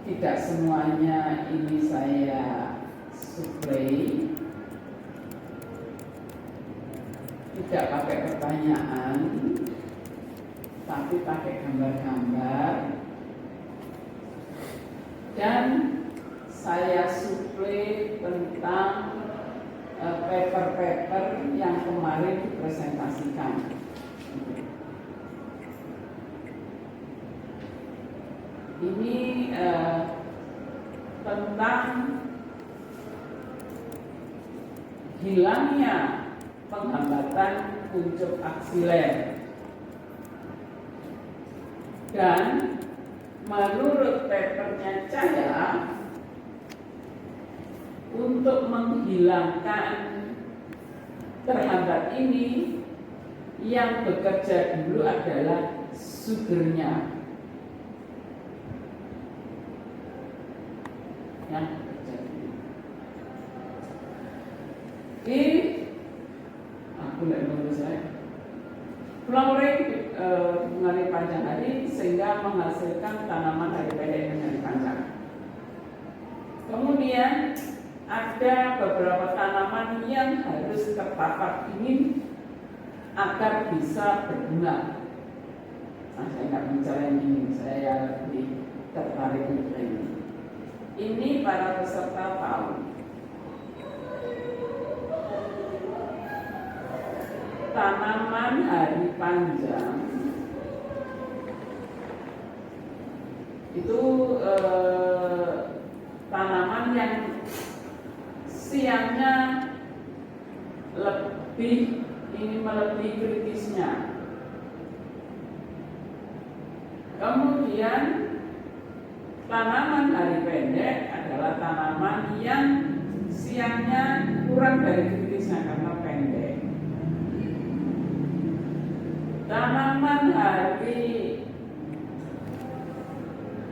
Speaker 1: tidak semuanya ini saya suplai, tidak pakai pertanyaan, tapi pakai gambar-gambar. Dan saya suplai tentang paper-paper yang kemarin dipresentasikan. Ini tentang hilangnya penghambatan kuncup aksiler. Dan menurut papernya Cahya, untuk menghilangkan terhambat ini yang bekerja dulu adalah sugernya. Yang bekerja dulu. Ini aku tidak menurut saya. Flowering mengenai panjang hari sehingga menghasilkan tanaman hari pendek dan hari panjang. Kemudian ada beberapa tanaman yang harus terpapar dingin agar bisa berbunga. Nah, saya nggak bicara yang ini, saya lebih tertarik untuk ini. Ini para peserta tahu. Tanaman hari panjang itu tanaman yang siangnya melebihi kritisnya. Kemudian tanaman hari pendek adalah tanaman yang siangnya kurang dari kritisnya karena pendek. Tanaman hari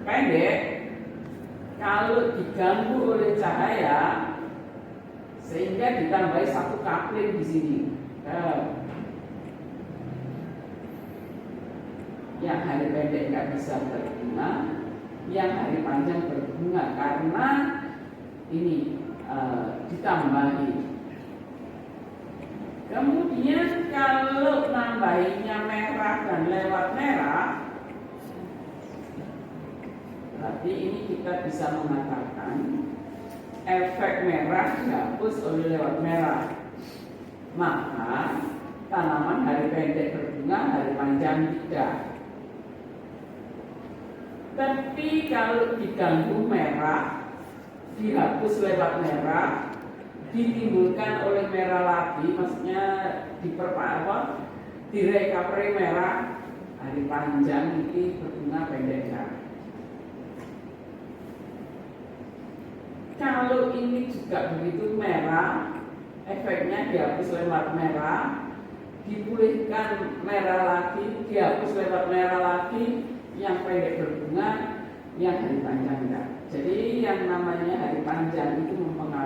Speaker 1: pendek kalau diganggu oleh cahaya sehingga ditambahi satu kapling di sini, yang hari pendek nggak bisa berbunga, yang hari panjang berbunga karena ini ditambahi. Kemudian kalau nambahinya merah dan lewat merah, berarti ini kita bisa mengatakan efek merah dihapus oleh lewat merah. Maka tanaman hari pendek berbunga, hari panjang tidak. Tapi kalau diganggu merah, dihapus lewat merah, ditimbulkan oleh merah lagi, maksudnya direkapri merah, hari panjang ini berbunga pendek. Kalau ini juga begitu merah, efeknya dihapus lewat merah, dipulihkan merah lagi, dihapus lewat merah lagi, yang pendek berbunga, yang hari panjang enggak. Jadi yang namanya hari panjang itu mempengaruhi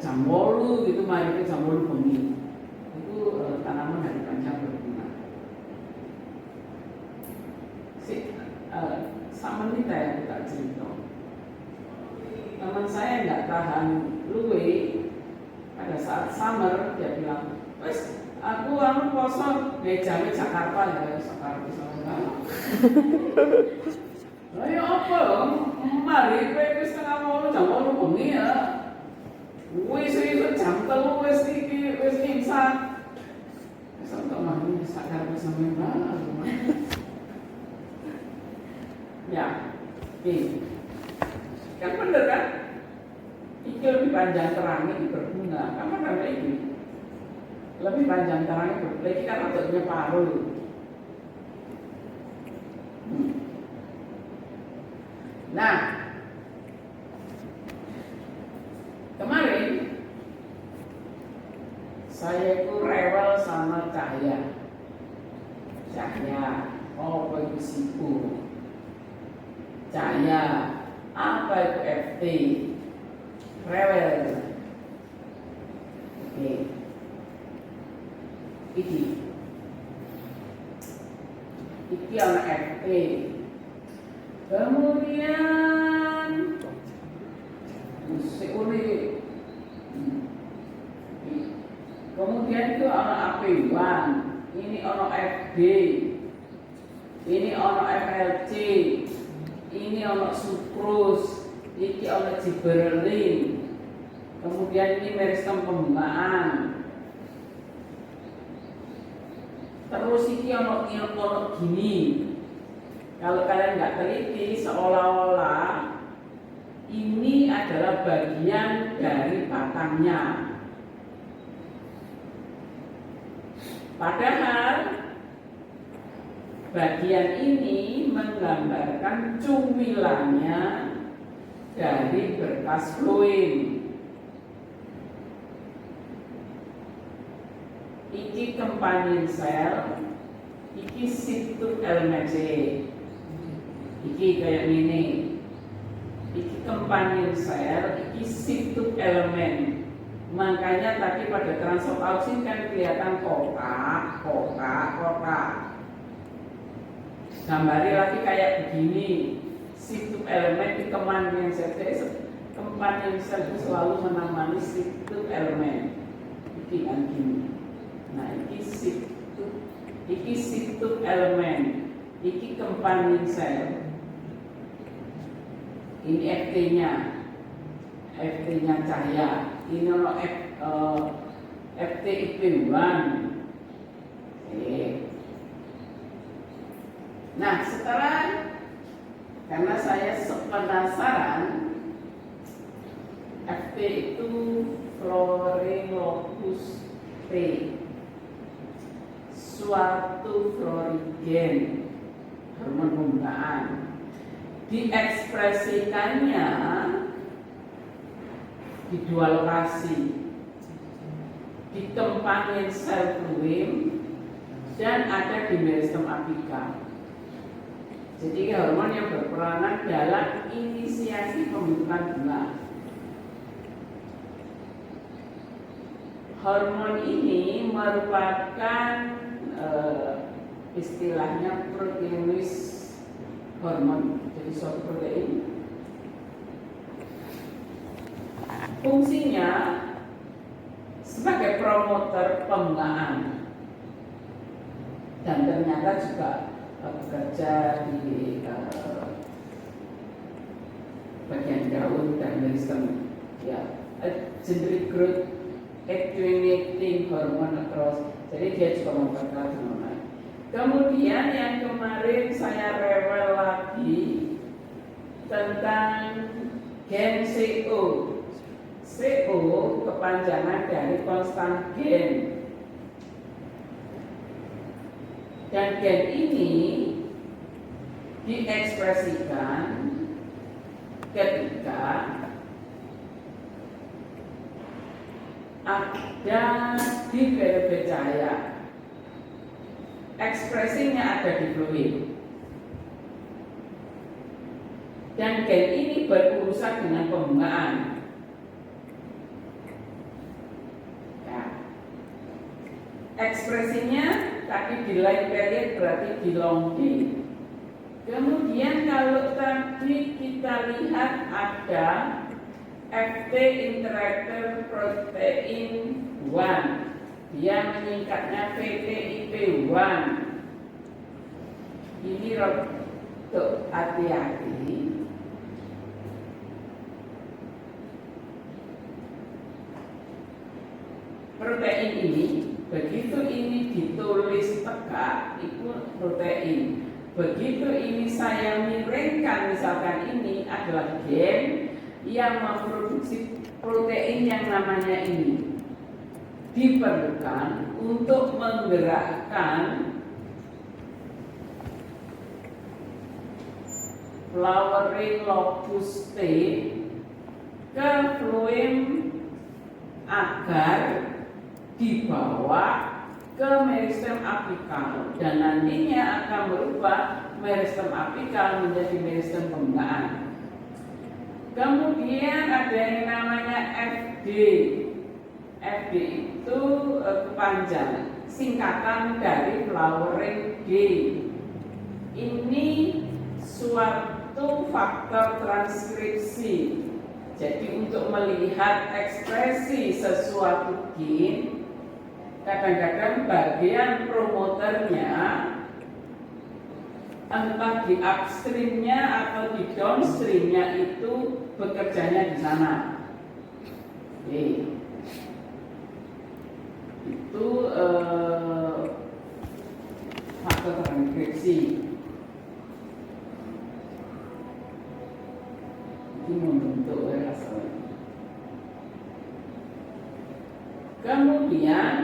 Speaker 1: jam 8 gitu mari ke jam 8 bengi. Itu tanaman hari panjang berbunga. Sama kita yang kita cerita. Teman saya nggak tahan luwe pada saat summer dia bilang, wes aku poso meja Jakarta ya Jakarta sama. Ayo apa? Mari kowe setengah 8 jam 8 bengi ya. Wis jam 3 wis imsak. Sampai mari sadar bersama mana. Ya, ini kan bener kan? Iki lebih panjang terangnya di berbunga. Kapan kan ini? Lebih panjang terangnya berbunga. Lagi kan otaknya paruh. Nah, kemarin saya itu rewel sama Cahya. Oh itu sipu. Cahya, apa itu FT? Rewel. Oke. Iki anak FT. Kemudian kemudian itu anak AP1, ini anak FD, ini anak FLC, ini anak sukrus, ini anak giberelin, kemudian ini meristem pembungaan, terus ini anak gini. Kalau kalian nggak teliti, seolah-olah ini adalah bagian dari batangnya. Padahal bagian ini menggambarkan cumilannya dari berkas fluid. Iki companion cell, iki situ elemen C. Iki kayak ini. Iki companion cell, iki situ elemen. Makanya tadi pada transokauksin kan kelihatan kotak. Gambarnya lagi kayak begini. Situ elemen di companion cell. Companion cell itu selalu menemani situ elemen. Iki kan gini. Nah, iki situ elemen. Iki companion cell. Ini FT-nya Cahya. Ini ono FTIP1. Nah, setelah karena saya penasaran, FT itu Florelotus P, suatu florigen, hormon pembungaan. Diekspresikannya di dua lokasi, di companion cell fluid dan ada di meristem apical. Jadi hormon yang berperanan dalam inisiasi pembentukan bunga. Hormon ini merupakan istilahnya proteinus hormon, jadi suatu protein. Fungsinya sebagai promotor pembungaan dan ternyata juga bekerja di bagian daun dan meristem. Ya, generic growth attenuating hormone across. Jadi dia juga memperkuat hormon. Kemudian yang kemarin saya rewel lagi tentang gen CO. CO kepanjangan dari konstan gen. Dan gen ini diekspresikan ketika ada di PLB cahaya. Ekspresinya ada di fluid. Dan gen ini berurusan dengan pembungaan. ekspresinya tadi di line period berarti di long D. Kemudian kalau tadi kita lihat ada FT interactor protein 1, dia meningkatnya VTIP1. Ini untuk hati-hati. Protein ini, begitu ini ditulis tegak, itu protein. Begitu ini saya miringkan, misalkan ini adalah gen yang memproduksi protein yang namanya ini. Diperlukan untuk menggerakkan flowering locus T ke fluim agar dibawa ke meristem apikal dan nantinya akan berubah meristem apikal menjadi meristem pembengkakan. Kemudian ada yang namanya FD. FD itu kepanjangan singkatan dari flowering D. Ini suatu faktor transkripsi. Jadi untuk melihat ekspresi sesuatu gen, kadang-kadang bagian promoternya entah di upstreamnya atau di downstreamnya itu bekerjanya di sana. Oke. Itu faktor transkripsi. Ini membentuk hasilnya. Kemudian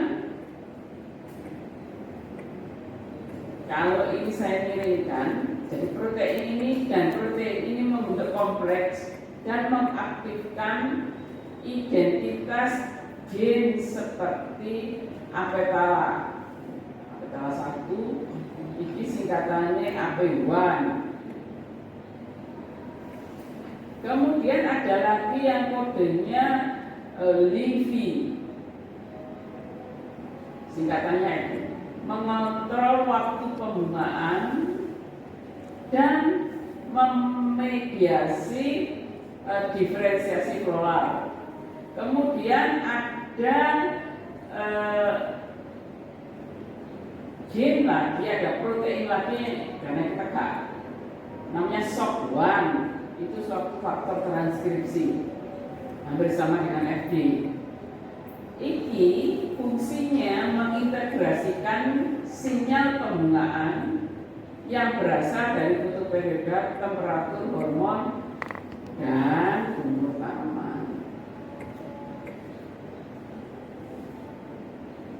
Speaker 1: kalau ini saya miringkan, jadi protein ini dan protein ini membentuk kompleks dan mengaktifkan identitas gen seperti apetala. Apetala 1, ini singkatannya AP1. Kemudian ada lagi yang kodenya LIVI. Singkatannya itu mengontrol waktu pembungaan dan memediasi diferensiasi floral. Kemudian ada gen lagi, ada protein lagi karena tegak, namanya SOC1. Itu suatu faktor transkripsi hampir sama dengan FD. Ini fungsinya mengintegrasikan sinyal pembungaan yang berasal dari kutub periode, temperatur, hormon, dan umur tanaman.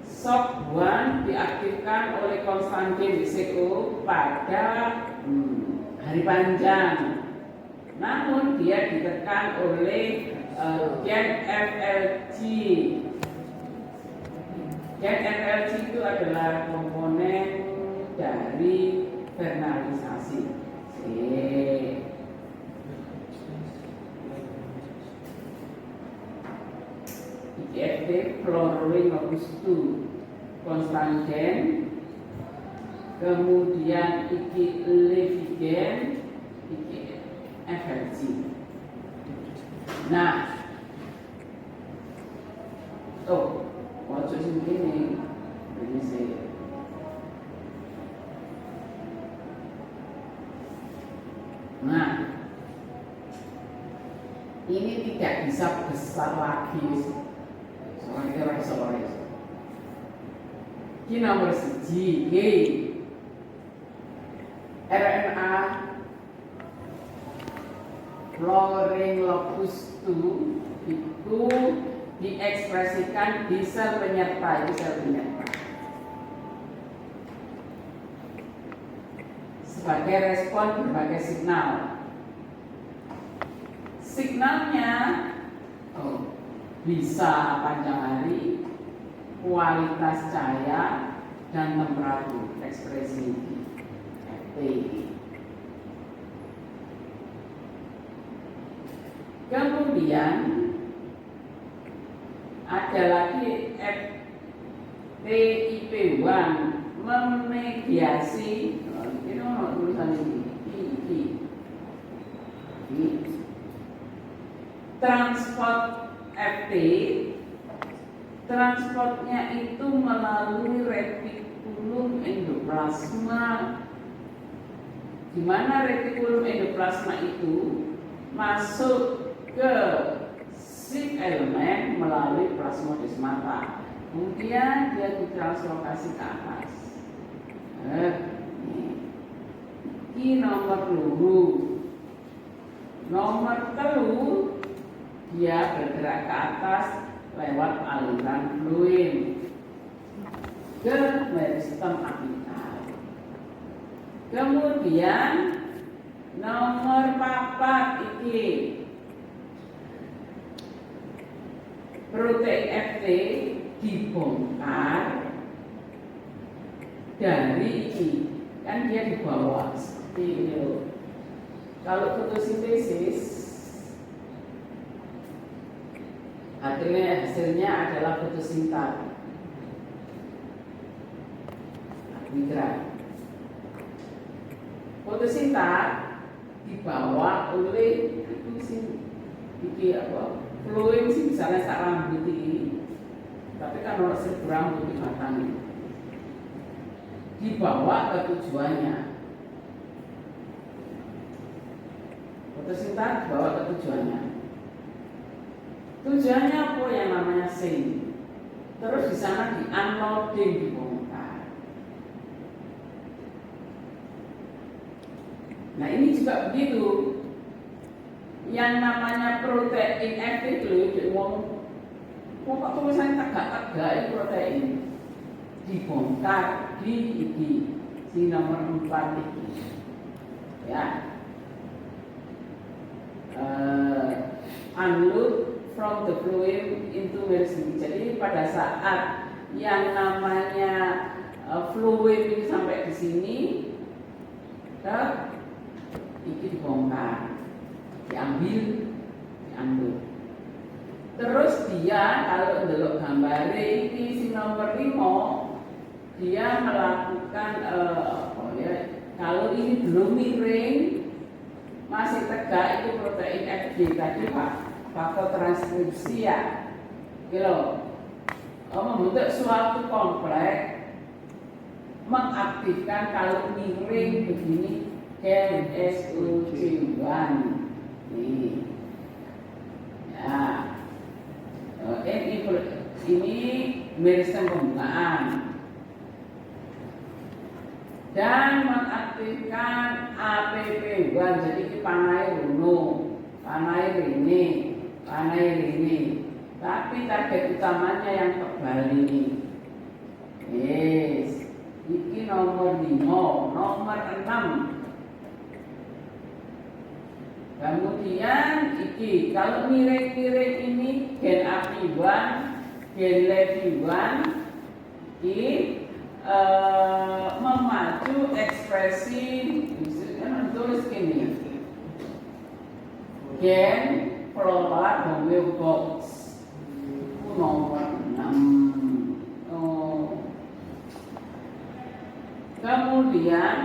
Speaker 1: SOC1 diaktifkan oleh Konstantin WCO pada hari panjang. Namun dia ditekan oleh gen FLG. Gen FLG itu adalah komponen dari vernalisasi. IGFT flowering locus 2 konstan gen, kemudian iki levigen, iki FLG. Nah, waktu ini sih. Nah, ini tidak bisa besar lagi. Soalnya orang ini nomor 1, RNA flowering locus 2 itu diekspresikan di sel penyerta, sebagai respon berbagai signal. Signalnya bisa panjang hari, kualitas cahaya, dan temperatur ekspresi FT. Kemudian ada lagi FT TIP1 memediasi, ini tulisan ini transport FT. Transportnya itu melalui retikulum endoplasma, di mana retikulum endoplasma itu masuk ke si elemen melalui plasmodesmata. Kemudian dia ditranslokasi ke atas. Ini nomor 2. Nomor 3 dia bergerak ke atas lewat aliran fluid ke meristem apikal. Kemudian nomor 4 iki protein FT dibongkar dari ini, kan dia dibawa seperti ini loh. Kalau fotosintesis hasilnya adalah fotosintat migran. Fotosintat dibawa oleh itu iki apa? Fluid sih misalnya sak rambut ini. Tapi kan orang seribu rambut di batang dibawa ke tujuannya. Fotosintat dibawa ke tujuannya. Tujuannya apa yang namanya sing. Terus di sana di unloading, dibongkar. Nah ini juga begitu. Yang namanya protein FT itu diomong, pokok tulisannya tegak-tegak protein dibongkar di si nomor 4 ini. Ya. Unload from the fluid into meristem. Jadi pada saat yang namanya fluid ini sampai di sini, ini dibongkar, diambil. Terus dia kalau delok gambare ini si nomor 5, dia melakukan kalau ini belum miring masih tegak, itu protein FG tadi Pak. Faktor transkripsi ya, gitu. Membentuk suatu kompleks mengaktifkan kalau miring begini gen SOC1 nih. Ya, ini meristem pembukaan dan mengaktifkan APP1. Jadi ini panai runo, panai ini. Tapi target utamanya yang kebal ini. Yes. Ini nomor 5, nomor 6. Kemudian iki kalau miring-miring ini gen AP1, gen LEV1 ini memacu ekspresi tulis ini gen flora homeobox nomor 6. Kemudian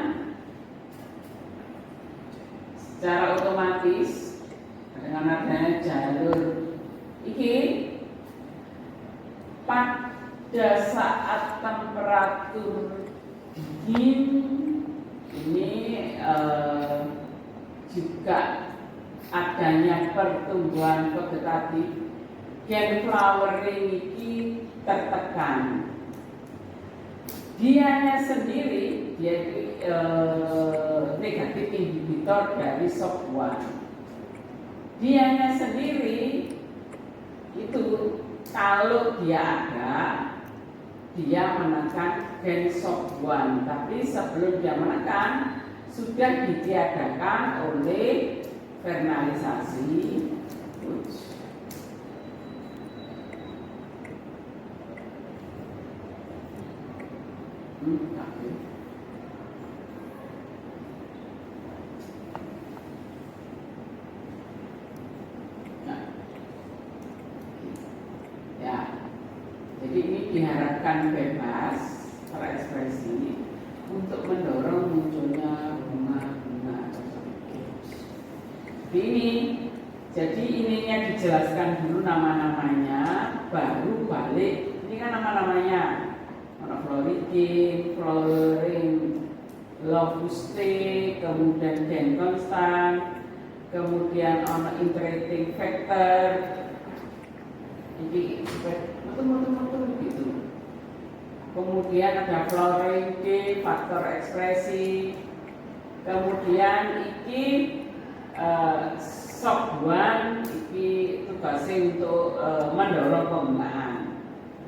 Speaker 1: secara otomatis dengan adanya jalur iki pada saat temperatur dingin ini juga adanya pertumbuhan vegetatif, gen flowering ini tertekan. Dianya sendiri dia negatif inhibitor dari SOC1. Dianya sendiri itu kalau dia ada, dia menekan gen SOC1, tapi sebelum dia menekan sudah ditiadakan oleh fernalisasi. Jadi ini diharapkan bebas berekspresi untuk mendorong munculnya bunga-bunga tersebut. Jadi ininya dijelaskan dulu nama-namanya, baru balik. Ini kan nama-namanya, monoflorikin, flowering, locuste, kemudian gen konstan, kemudian integrating factor. Jadi betul gitu. Kemudian ada flowering K, faktor ekspresi. Kemudian iki SOC1 iki tugasnya untuk mendorong pembungaan,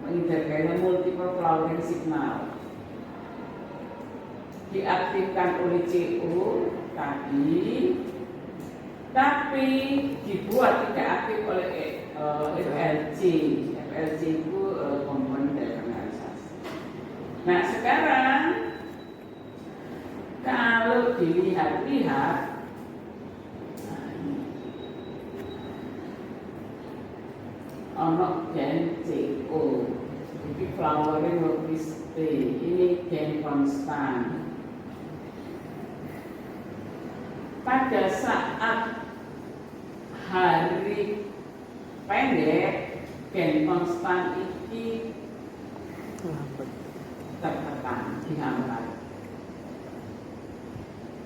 Speaker 1: mengintegrasi multiple flowering signal. Diaktifkan oleh CO tadi, tapi dibuat tidak aktif oleh FLC. FLC itu komponen dekarbonasi. Nah sekarang kalau dilihat-lihat, ono gen CO, jadi flowering locuste, ini gen konstan. Pada saat hari pendek, gen konstan ini tertekan, dihambat.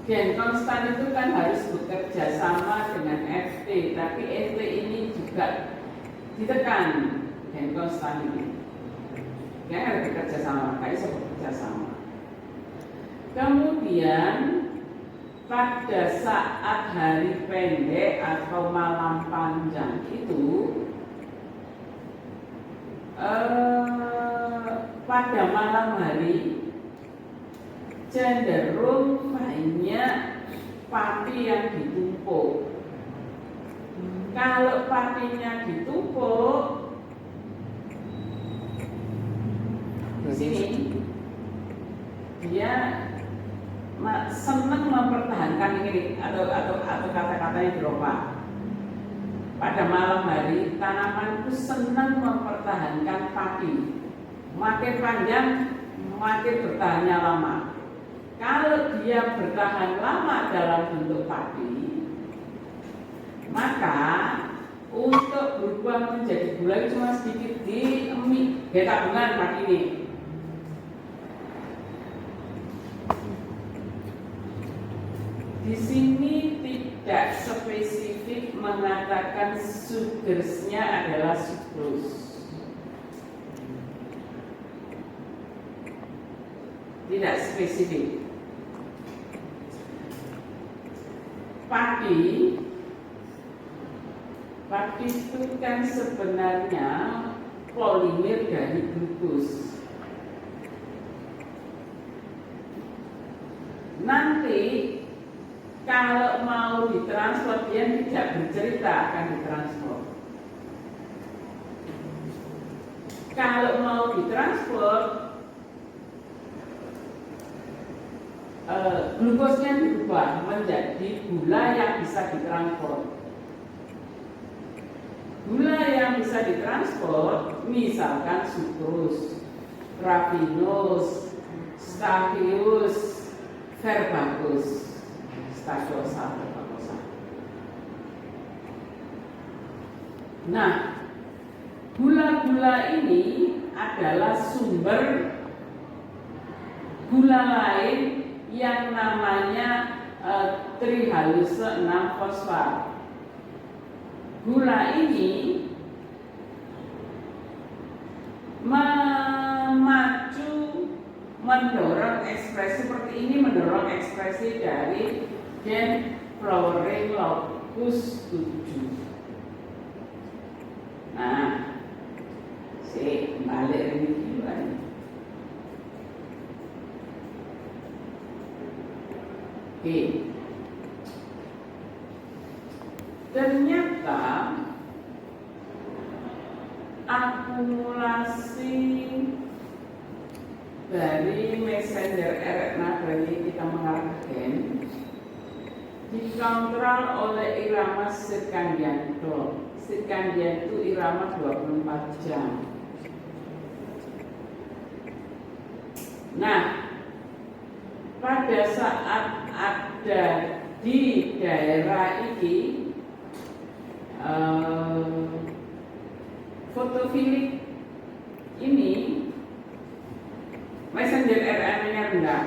Speaker 1: Gen konstan itu kan harus bekerja sama dengan FT, tapi FT ini juga ditekan gen konstan ini. Ya harus bekerja sama, kayak bisa bekerja sama. Kemudian pada saat hari pendek atau malam panjang itu pada malam hari cenderung banyak pati yang ditumpuk. Kalau patinya ditumpuk di sini, dia senang mempertahankan ini atau kata-katanya dirobah. Pada malam hari tanaman itu senang mempertahankan pati. Makin panjang, makin bertahannya lama. Kalau dia bertahan lama dalam bentuk pati, maka untuk berubah menjadi gula cuma sedikit di tabungan padi ini. Di sini tidak spesifik mengatakan sugarsnya adalah sucrose. Tidak spesifik. Padi itu kan sebenarnya polimer dari glukos. Nanti kalau mau ditransfer, dia tidak bercerita akan ditransfer. Kalau mau ditransfer, glukosnya dirubah menjadi gula yang bisa ditransfer. Gula yang bisa ditransfer, misalkan sucrose, raffinose, stevia, verbacose. Nah, gula-gula ini adalah sumber gula lain yang namanya trihaluse 6-fosfat. Gula ini mendorong ekspresi seperti ini, mendorong ekspresi dari gen flowering locus 7. Nah, balik ini duluan. Oke. Ternyata akumulasi dari messenger RNA dari kita mengarah gen dikontrol oleh irama circadian clock. Circadian itu irama 24 jam. Nah, pada saat ada di daerah ini fotofilik ini messenger RNA-nya rendah.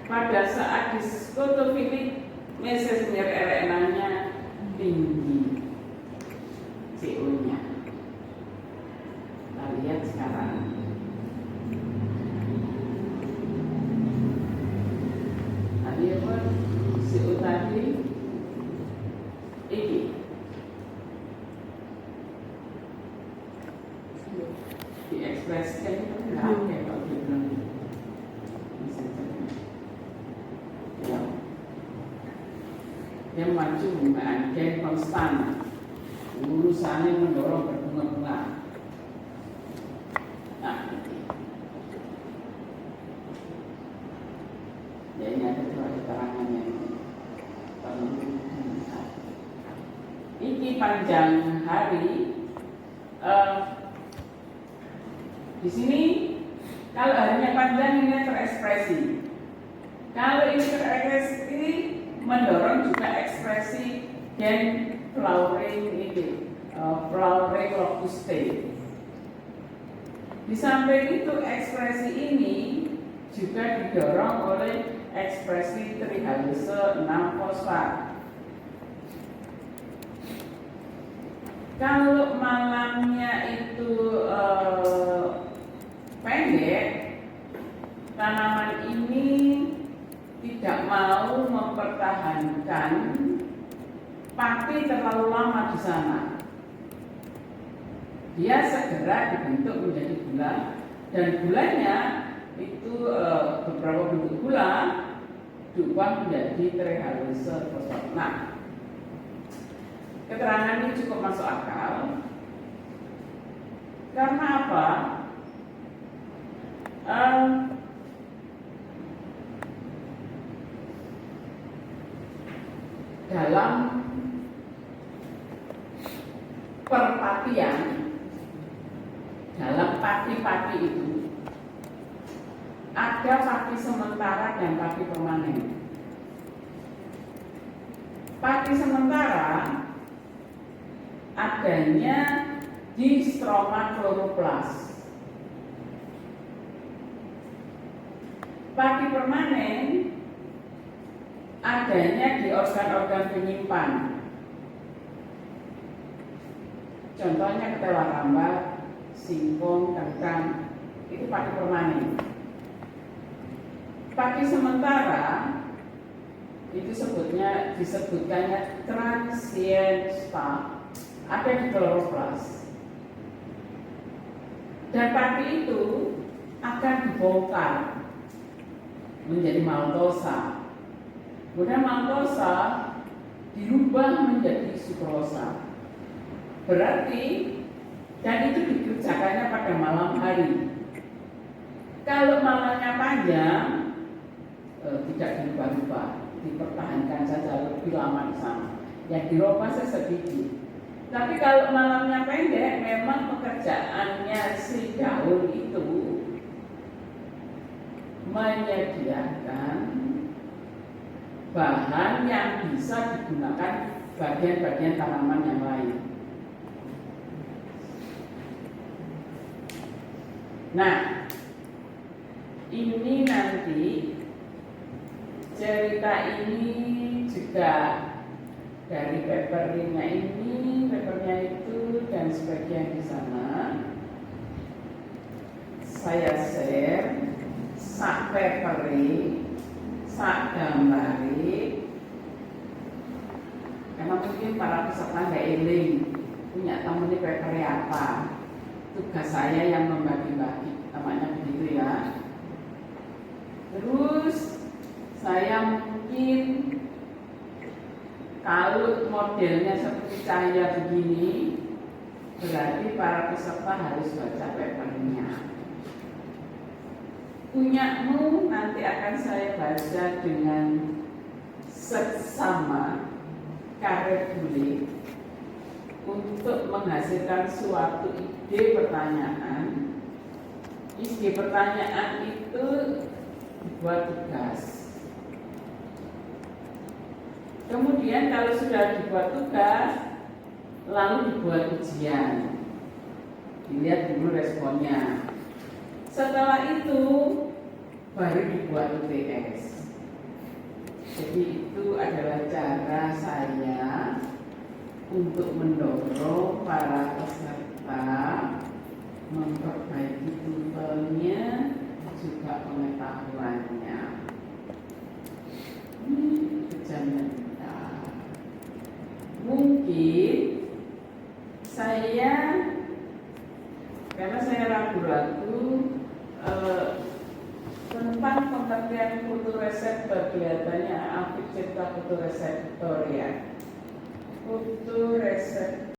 Speaker 1: Pada saat di fotofilik messenger RNA-nya tinggi CO-nya. Kita lihat sekarang. Tadi apa? CO tadi ini. Diekspresikan itu enggak oke kalau dia bilang ya. Yang maju mengagen konstan, urusannya mendorong berbunga-bunga. Nah, ya ini ada dua keterangannya. Ini panjang hari. Di sini kalau harinya panjang ini terekspresi. Kalau ini terekspresi mendorong juga ekspresi gen flowering ini, flowering locus T. Di samping itu ekspresi ini juga didorong oleh ekspresi trihalose 6 fosfat. Kalau malamnya itu pendek, tanaman ini tidak mau mempertahankan pati terlalu lama di sana. Dia segera dibentuk menjadi gula, dan gulanya itu beberapa bentuk gula diubah menjadi trihalose fosfat. Nah, keterangan ini cukup masuk akal. Karena apa? Dalam perpatian, dalam pati-pati itu ada pati sementara dan pati permanen. Pati sementara adanya di stroma kloroplas. Pati permanen adanya di organ-organ penyimpan. Contohnya ketela rambat, singkong, kentang, itu pati permanen. Pati sementara itu disebutkannya transient spark, ada di kloroplas. Dan pati itu akan dibongkar menjadi maltosa. Kemudian maltosa dirubah menjadi sukrosa. Berarti, dan itu dikerjakannya pada malam hari. Kalau malamnya panjang, tidak dirubah-rubah, dipertahankan saja lebih lama di sana. Yang dirubah sedikit. Tapi kalau malamnya pendek, memang pekerjaannya si daun itu menyediakan bahan yang bisa digunakan bagian-bagian tanaman yang lain. Nah, ini nanti cerita ini juga dari papernya ini, papernya itu, dan sebagian di sana saya share sak paperi, sak gambari, karena mungkin para peserta nggak eling punya tamu ini paperi apa. Tugas saya yang membagi-bagi, namanya begitu ya. Terus saya mungkin kalau modelnya seperti saya begini, berarti para peserta harus baca papernya. Punyamu nanti akan saya baca dengan seksama karya tulis untuk menghasilkan suatu ide pertanyaan isi pertanyaan itu dibuat tugas. Kemudian kalau sudah dibuat tugas, lalu dibuat ujian. Dilihat dulu responnya. Setelah itu baru dibuat UTS. Jadi itu adalah cara saya untuk mendorong para peserta memperbaiki tuvelnya juga pengetahuannya. Kejamnya kita. Mungkin karena saya ragu-ragu tentang pengertian fotoreseptor, kelihatannya Afif cerita fotoreseptor ya. Fotoreseptor